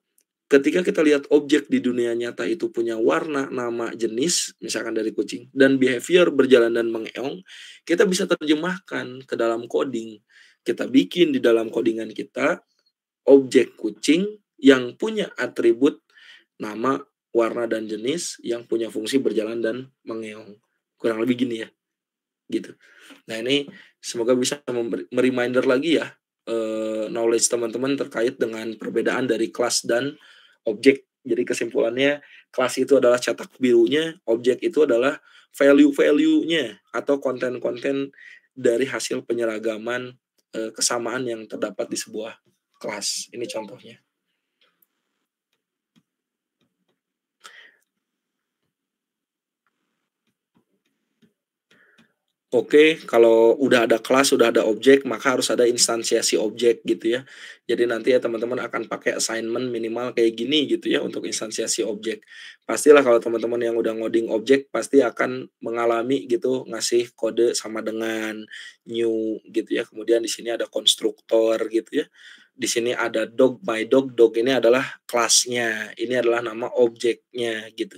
ketika kita lihat objek di dunia nyata itu punya warna, nama, jenis, misalkan dari kucing, dan behavior berjalan dan mengeong, kita bisa terjemahkan ke dalam coding. Kita bikin di dalam codingan kita objek kucing yang punya atribut nama, warna, dan jenis yang punya fungsi berjalan dan mengeong. Kurang lebih gini ya, gitu. Nah, ini semoga bisa me-reminder lagi ya, knowledge teman-teman terkait dengan perbedaan dari kelas dan objek. Jadi kesimpulannya, kelas itu adalah cetak birunya, objek itu adalah value-value-nya atau konten-konten dari hasil penyeragaman, kesamaan yang terdapat di sebuah kelas. Ini contohnya. Oke, kalau udah ada kelas, udah ada objek, maka harus ada instansiasi objek gitu ya. Jadi nanti ya teman-teman akan pakai assignment minimal kayak gini gitu ya untuk instansiasi objek. Pastilah kalau teman-teman yang udah ngoding objek pasti akan mengalami gitu ngasih kode sama dengan new gitu ya. Kemudian di sini ada konstruktor gitu ya. Di sini ada dog my dog, dog ini adalah kelasnya, ini adalah nama objeknya gitu.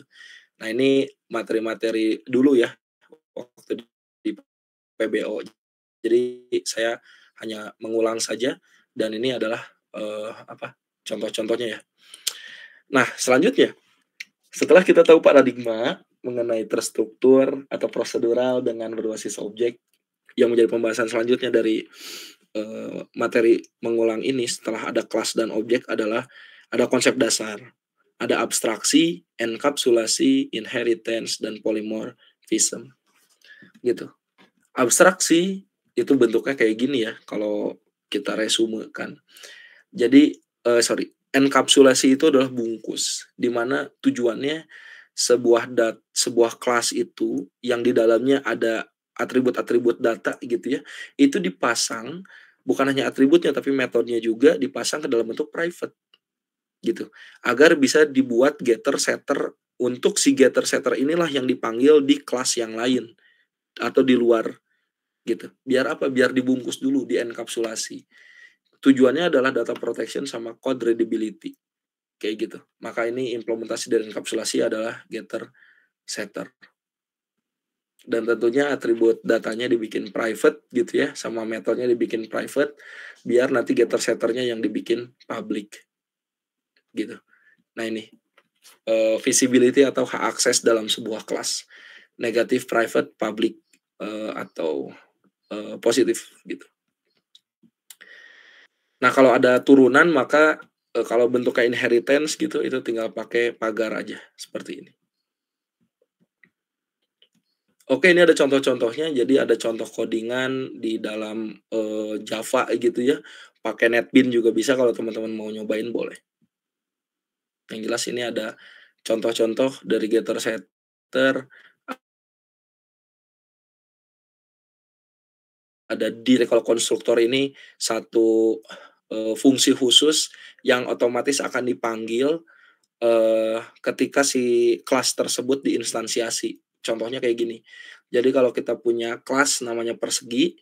Nah, ini materi-materi dulu ya waktu di PBO. Jadi saya hanya mengulang saja dan ini adalah, contoh-contohnya ya. Nah, selanjutnya, setelah kita tahu paradigma mengenai terstruktur atau prosedural dengan berbasis objek, yang menjadi pembahasan selanjutnya dari, materi mengulang ini setelah ada kelas dan objek adalah ada konsep dasar, ada abstraksi, enkapsulasi, inheritance, dan polymorphism, gitu. Abstraksi itu bentuknya kayak gini ya, kalau kita resumekan. Jadi, enkapsulasi itu adalah bungkus, di mana tujuannya sebuah kelas itu yang di dalamnya ada atribut-atribut data gitu ya, itu dipasang, bukan hanya atributnya tapi metodenya juga dipasang ke dalam bentuk private gitu, agar bisa dibuat getter setter untuk si getter setter inilah yang dipanggil di kelas yang lain atau di luar gitu. Biar apa? Biar dibungkus dulu, dienkapsulasi. Tujuannya adalah data protection sama code readability, kayak gitu. Maka ini implementasi dari enkapsulasi adalah getter, setter. Dan tentunya atribut datanya dibikin private gitu ya, sama metodenya dibikin private, biar nanti getter setternya yang dibikin public. gitu. Nah ini, visibility atau hak akses dalam sebuah kelas. Negatif, private, public, atau, positif gitu. Nah kalau ada turunan maka, kalau bentuknya inheritance gitu, itu tinggal pakai pagar aja, seperti ini. Oke, ini ada contoh-contohnya. Jadi ada contoh codingan di dalam, Java gitu ya, pakai NetBeans juga bisa kalau teman-teman mau nyobain boleh. Yang jelas ini ada contoh-contoh dari getter setter, ada kalau konstruktor ini satu, fungsi khusus yang otomatis akan dipanggil, ketika si kelas tersebut diinstansiasi. Contohnya kayak gini, jadi kalau kita punya kelas namanya persegi,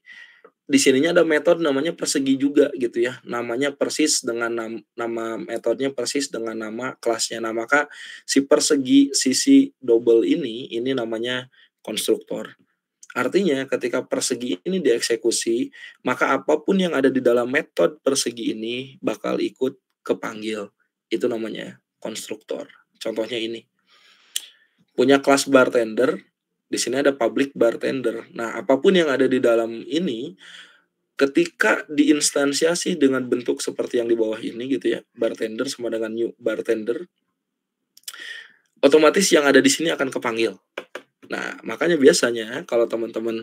di sininya ada metode namanya persegi juga gitu ya, namanya persis dengan nama metodenya persis dengan nama kelasnya. Nah, maka si persegi sisi double ini namanya konstruktor. Artinya ketika persegi ini dieksekusi, maka apapun yang ada di dalam metode persegi ini bakal ikut kepanggil. Itu namanya konstruktor. Contohnya ini, punya kelas bartender, di sini ada public bartender. Nah, apapun yang ada di dalam ini, ketika diinstansiasi dengan bentuk seperti yang di bawah ini gitu ya, bartender sama dengan new bartender, otomatis yang ada di sini akan kepanggil. Nah, makanya biasanya kalau teman-teman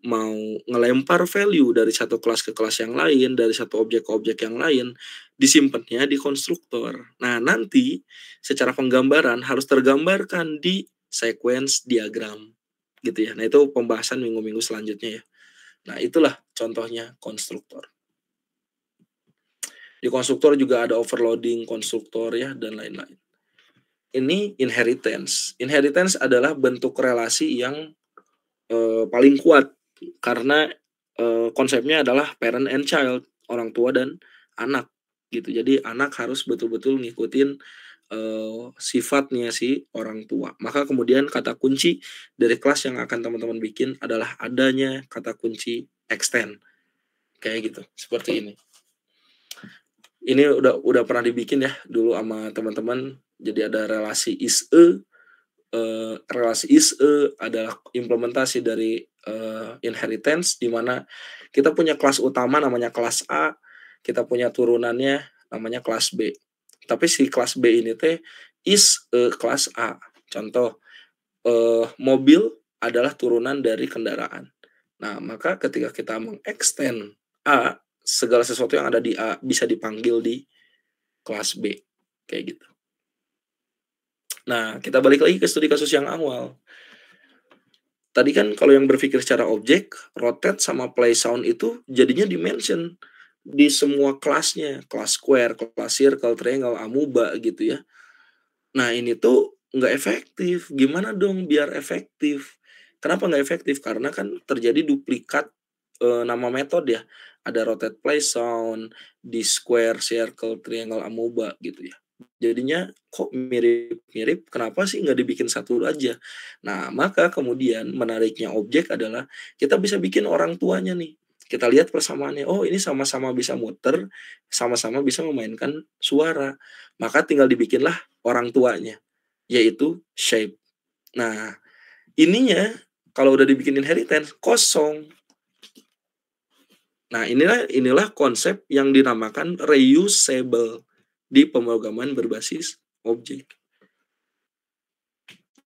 mau ngelempar value dari satu kelas ke kelas yang lain, dari satu objek ke objek yang lain, disimpannya di konstruktor. Nah, nanti secara penggambaran harus tergambarkan di sequence diagram gitu ya. Nah, itu pembahasan minggu-minggu selanjutnya ya. Nah, itulah contohnya konstruktor. Di konstruktor juga ada overloading konstruktor ya dan lain-lain. Ini inheritance. Inheritance adalah bentuk relasi yang paling kuat karena, konsepnya adalah parent and child, orang tua dan anak gitu. Jadi anak harus betul-betul ngikutin, sifatnya si orang tua. Maka kemudian kata kunci dari kelas yang akan teman-teman bikin adalah adanya kata kunci extend, kayak gitu, seperti ini. Ini udah pernah dibikin ya dulu sama teman-teman. Jadi ada relasi relasi adalah implementasi dari, inheritance di mana kita punya kelas utama namanya kelas A, kita punya turunannya namanya kelas B. Tapi si kelas B ini teh kelas A. Contoh, mobil adalah turunan dari kendaraan. Nah, maka ketika kita mengextend A, segala sesuatu yang ada di A bisa dipanggil di kelas B, kayak gitu. Nah, kita balik lagi ke studi kasus yang awal. Tadi kan kalau yang berpikir secara objek, rotate sama play sound itu jadinya dimension di semua kelasnya, kelas square, kelas circle, triangle, amuba gitu ya. Nah ini tuh nggak efektif. Gimana dong biar efektif? Kenapa nggak efektif? Karena kan terjadi duplikat nama metode ya. Ada rotate play sound di square, circle, triangle, amuba gitu ya. Jadinya kok mirip-mirip, kenapa sih nggak dibikin satu aja? Nah, maka kemudian menariknya objek adalah kita bisa bikin orang tuanya nih. Kita lihat persamaannya, oh ini sama-sama bisa muter, sama-sama bisa memainkan suara. Maka tinggal dibikinlah orang tuanya, yaitu shape. Nah, ininya kalau udah dibikin inheritance, kosong. Nah, inilah konsep yang dinamakan reusable di pemrograman berbasis objek.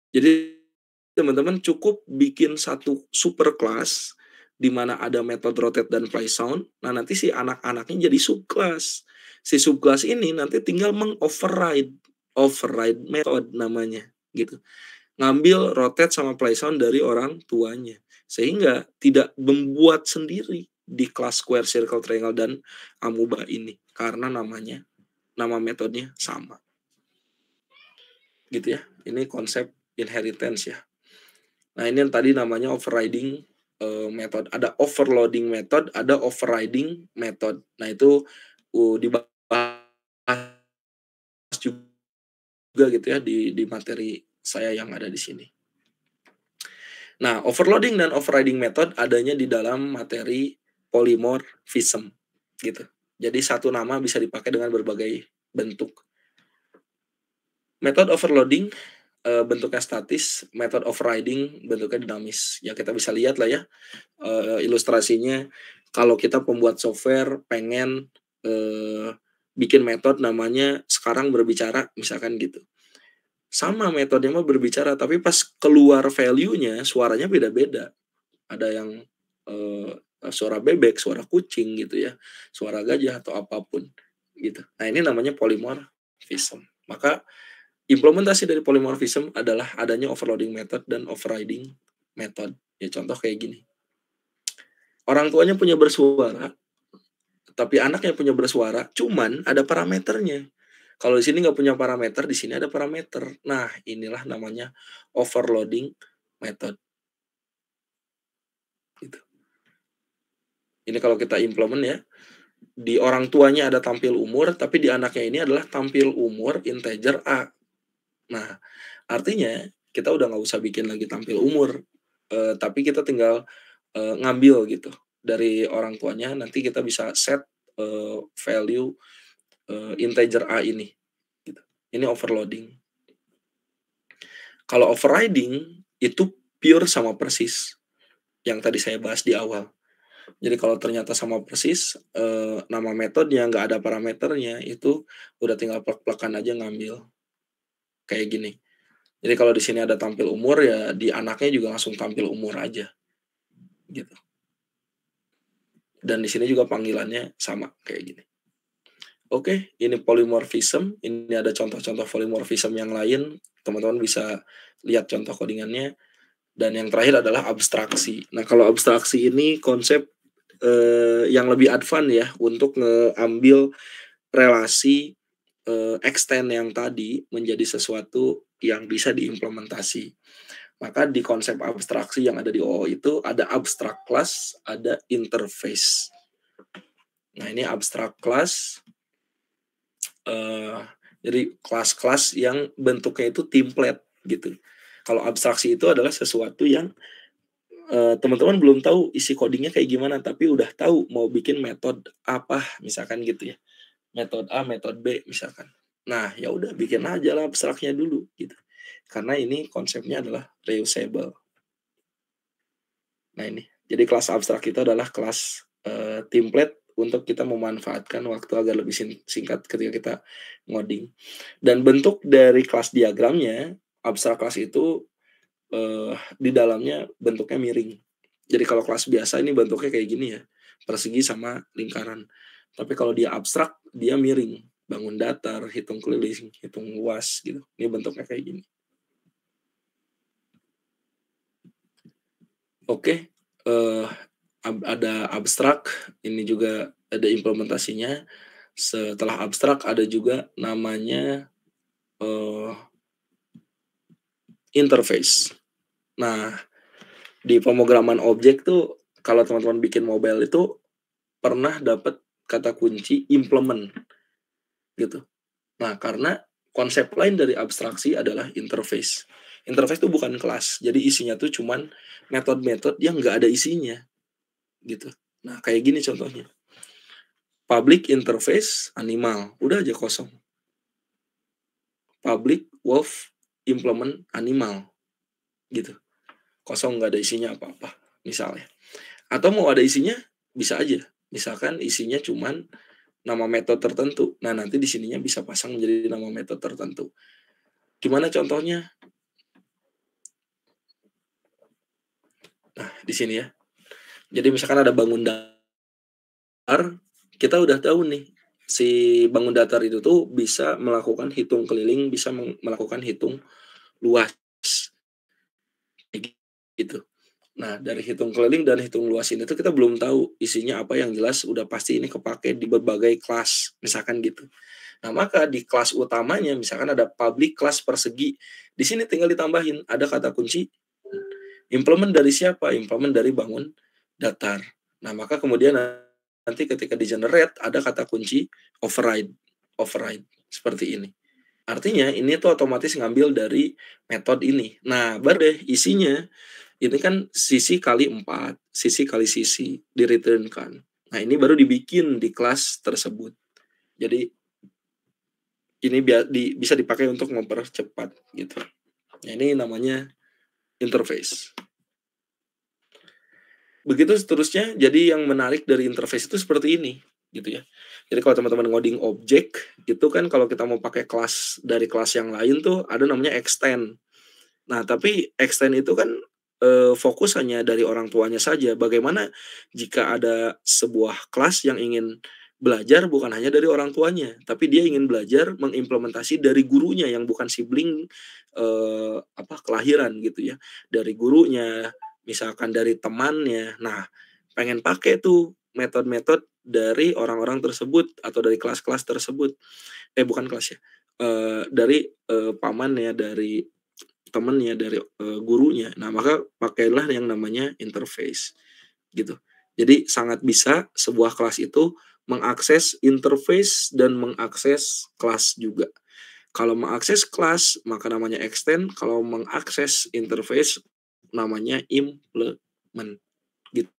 Jadi teman-teman cukup bikin satu super class di mana ada metode rotate dan play sound. Nah, nanti si anak-anaknya jadi subclass. Si subclass ini nanti tinggal override method namanya gitu. Ngambil rotate sama play sound dari orang tuanya. Sehingga tidak membuat sendiri di kelas square, circle, triangle dan amuba ini karena nama metodenya sama. Gitu ya. Ini konsep inheritance ya. Nah, ini yang tadi namanya overriding method. Ada overloading method, ada overriding method. Nah, itu dibahas juga gitu ya di materi saya yang ada di sini. Nah, overloading dan overriding method adanya di dalam materi polymorphism gitu. Jadi satu nama bisa dipakai dengan berbagai bentuk. Method overloading, bentuknya statis, method overriding bentuknya dinamis. Ya kita bisa lihat lah ya, ilustrasinya kalau kita pembuat software pengen, bikin metode namanya sekarang berbicara, misalkan gitu. Sama metodenya mah berbicara, tapi pas keluar value-nya suaranya beda-beda. Ada yang, eee, suara bebek, suara kucing gitu ya, suara gajah atau apapun gitu. Nah ini namanya polymorphism. Maka implementasi dari polymorphism adalah adanya overloading method dan overriding method. Ya contoh kayak gini, orang tuanya punya bersuara, tapi anaknya punya bersuara, cuman ada parameternya. Kalau di sini nggak punya parameter, di sini ada parameter. Nah, inilah namanya overloading method, gitu. Ini kalau kita implement ya, di orang tuanya ada tampil umur, tapi di anaknya ini adalah tampil umur integer A. Nah, artinya kita udah nggak usah bikin lagi tampil umur, tapi kita tinggal, ngambil gitu dari orang tuanya, nanti kita bisa set, value, integer A ini, gitu. Ini overloading. Kalau overriding, itu pure sama persis, yang tadi saya bahas di awal. Jadi kalau ternyata sama persis, nama metodenya nggak ada parameternya, itu udah tinggal plek-plekan aja ngambil, kayak gini. Jadi kalau di sini ada tampil umur, ya di anaknya juga langsung tampil umur aja, gitu. Dan di sini juga panggilannya sama, kayak gini. Oke, ini polymorphism, ini ada contoh-contoh polymorphism yang lain, teman-teman bisa lihat contoh codingannya. Dan yang terakhir adalah abstraksi. Nah, kalau abstraksi ini konsep, yang lebih advance ya, untuk ngambil relasi, extend yang tadi menjadi sesuatu yang bisa diimplementasi. Maka di konsep abstraksi yang ada di OO itu ada abstract class, ada interface. Nah, ini abstract class, jadi kelas-kelas yang bentuknya itu template gitu. Kalau abstraksi itu adalah sesuatu yang, teman-teman belum tahu isi codingnya kayak gimana, tapi udah tahu mau bikin metode apa, misalkan gitu ya. Metode A, metode B misalkan. Nah, ya udah bikin aja lah abstraknya dulu gitu. Karena ini konsepnya adalah reusable. Nah ini, jadi kelas abstrak itu adalah kelas, template untuk kita memanfaatkan waktu agar lebih singkat ketika kita ngoding. Dan bentuk dari kelas diagramnya, abstrak kelas itu, di dalamnya bentuknya miring. Jadi kalau kelas biasa ini bentuknya kayak gini ya, persegi sama lingkaran. Tapi kalau dia abstrak, dia miring, bangun datar, hitung keliling, hitung luas gitu. Ini bentuknya kayak gini. Oke, ada abstrak, ini juga ada implementasinya. Setelah abstrak ada juga namanya, eee, interface. Nah, di pemrograman objek tuh kalau teman-teman bikin mobile itu pernah dapat kata kunci implement gitu. Nah, karena konsep lain dari abstraksi adalah interface. Interface itu bukan kelas, jadi isinya tuh cuman metode-metode yang nggak ada isinya gitu. Nah, kayak gini contohnya. Public interface animal, udah aja kosong. Public wolf implement animal gitu. Kosong nggak ada isinya apa-apa misalnya. Atau mau ada isinya bisa aja. Misalkan isinya cuman nama metode tertentu. Nah, nanti di sininya bisa pasang menjadi nama metode tertentu. Gimana contohnya? Nah, di sini ya. Jadi misalkan ada bangun datar, kita udah tahu nih, si bangun datar itu tuh bisa melakukan hitung keliling, bisa melakukan hitung luas, kayak gitu. Nah, dari hitung keliling dan hitung luas ini tuh kita belum tahu isinya apa, yang jelas udah pasti ini kepake di berbagai kelas, misalkan gitu. Nah, maka di kelas utamanya misalkan ada public kelas persegi, di sini tinggal ditambahin ada kata kunci implement dari siapa? Implement dari bangun datar. Nah, maka kemudian nanti ketika di-generate ada kata kunci override, override seperti ini. Artinya ini tuh otomatis ngambil dari metode ini. Nah, baru deh isinya ini kan sisi kali 4, sisi kali sisi di-return-kan. Nah, ini baru dibikin di kelas tersebut. Jadi Ini bisa dipakai untuk mempercepat gitu. Nah, ini namanya interface. Begitu seterusnya, jadi yang menarik dari interface itu seperti ini, gitu ya. Jadi kalau teman-teman ngoding objek, itu kan kalau kita mau pakai kelas dari kelas yang lain tuh ada namanya extend. Nah, tapi extend itu kan, fokus hanya dari orang tuanya saja. Bagaimana jika ada sebuah kelas yang ingin belajar bukan hanya dari orang tuanya, tapi dia ingin belajar mengimplementasi dari gurunya yang bukan sibling, kelahiran gitu ya, dari gurunya, misalkan dari temannya. Nah, pengen pakai tuh metode-metode dari orang-orang tersebut atau dari kelas-kelas tersebut. Bukan kelas ya, dari, pamannya, dari temennya, dari, gurunya. Nah, maka pakailah yang namanya interface, gitu. Jadi sangat bisa sebuah kelas itu mengakses interface dan mengakses kelas juga. Kalau mengakses kelas, maka namanya extend, kalau mengakses interface namanya implement, gitu.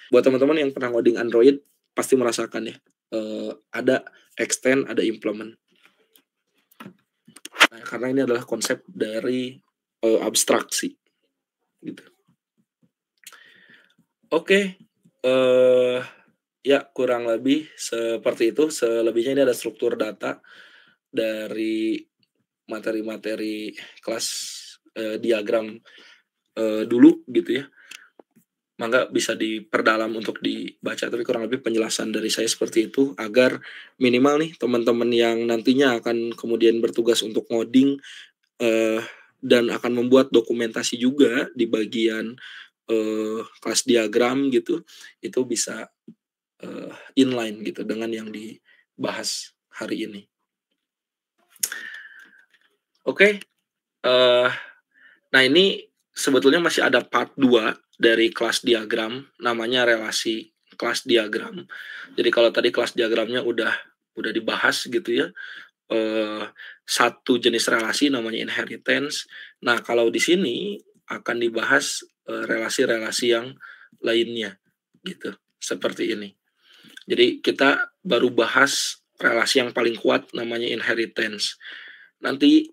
Buat teman-teman yang pernah ngoding Android, pasti merasakan ya, ada extend, ada implement. Nah, karena ini adalah konsep dari, abstraksi, gitu. Oke, ya kurang lebih seperti itu, selebihnya ini ada struktur data dari materi-materi kelas, diagram, dulu gitu ya. Mangga bisa diperdalam untuk dibaca, tapi kurang lebih penjelasan dari saya seperti itu, agar minimal nih teman-teman yang nantinya akan kemudian bertugas untuk ngoding, eee, dan akan membuat dokumentasi juga di bagian, kelas diagram gitu, itu bisa, inline gitu dengan yang dibahas hari ini. Oke, eee, nah ini sebetulnya masih ada part 2 dari kelas diagram, namanya relasi kelas diagram. Jadi kalau tadi kelas diagramnya udah dibahas gitu ya, eee, satu jenis relasi namanya inheritance. Nah, kalau di sini akan dibahas, relasi-relasi yang lainnya gitu, seperti ini. Jadi kita baru bahas relasi yang paling kuat namanya inheritance. Nanti,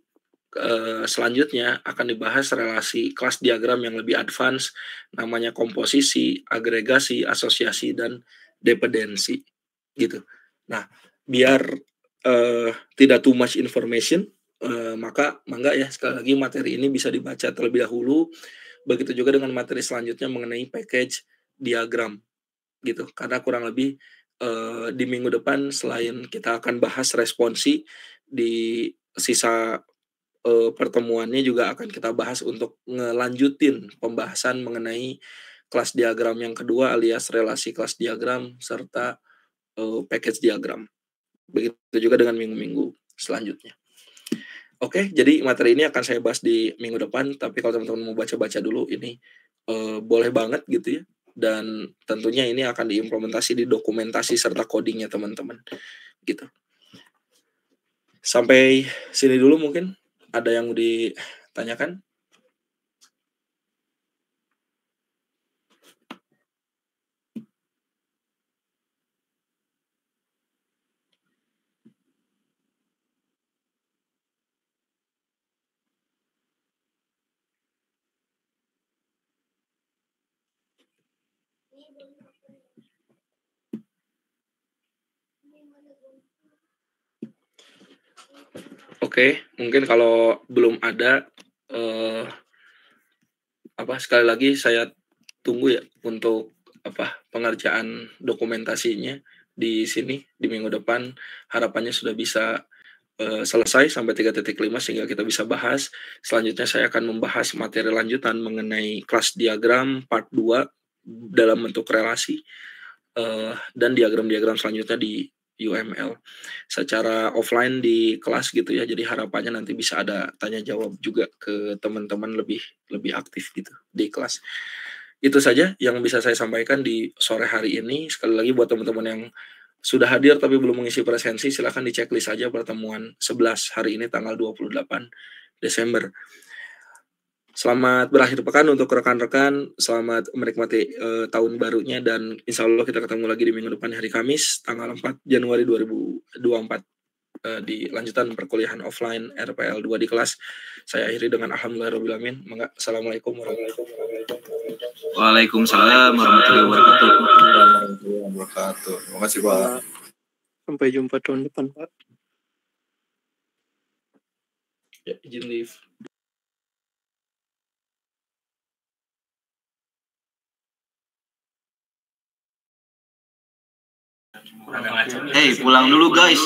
selanjutnya akan dibahas relasi kelas diagram yang lebih advance, namanya komposisi, agregasi, asosiasi, dan dependensi, gitu. Nah, biar, tidak too much information, maka mangga ya sekali lagi materi ini bisa dibaca terlebih dahulu, begitu juga dengan materi selanjutnya mengenai package diagram, gitu. Karena kurang lebih, di minggu depan selain kita akan bahas responsi, di sisa pertemuannya juga akan kita bahas untuk ngelanjutin pembahasan mengenai kelas diagram yang kedua alias relasi kelas diagram serta, package diagram. Begitu juga dengan minggu-minggu selanjutnya. Oke, jadi materi ini akan saya bahas di minggu depan, tapi kalau teman-teman mau baca-baca dulu ini, boleh banget gitu ya, dan tentunya ini akan diimplementasi di dokumentasi serta coding-nya teman-teman, gitu. Sampai sini dulu mungkin, ada yang mau ditanyakan? Oke, mungkin kalau belum ada, eee, sekali lagi saya tunggu ya untuk, pengerjaan dokumentasinya di sini, di minggu depan. Harapannya sudah bisa, selesai sampai 3.5 sehingga kita bisa bahas. Selanjutnya saya akan membahas materi lanjutan mengenai kelas diagram part 2 dalam bentuk relasi, dan diagram-diagram selanjutnya di UML. Secara offline di kelas gitu ya, jadi harapannya nanti bisa ada tanya jawab juga ke teman-teman lebih lebih aktif gitu di kelas. Itu saja yang bisa saya sampaikan di sore hari ini. Sekali lagi buat teman-teman yang sudah hadir tapi belum mengisi presensi, silakan di-checklist saja pertemuan 11 hari ini tanggal 28 Desember. Selamat berakhir pekan untuk rekan-rekan, selamat menikmati, tahun barunya dan insya Allah kita ketemu lagi di minggu depan hari Kamis tanggal 4 Januari 2024. di lanjutan perkuliahan offline RPL 2 di kelas. Saya akhiri dengan alhamdulillahirabbil alamin. Assalamualaikum warahmatullahi wabarakatuh. Waalaikumsalam warahmatullahi wabarakatuh. Terima kasih Pak. Sampai jumpa tahun depan Pak. Ya, izin live. Hey, pulang dulu guys.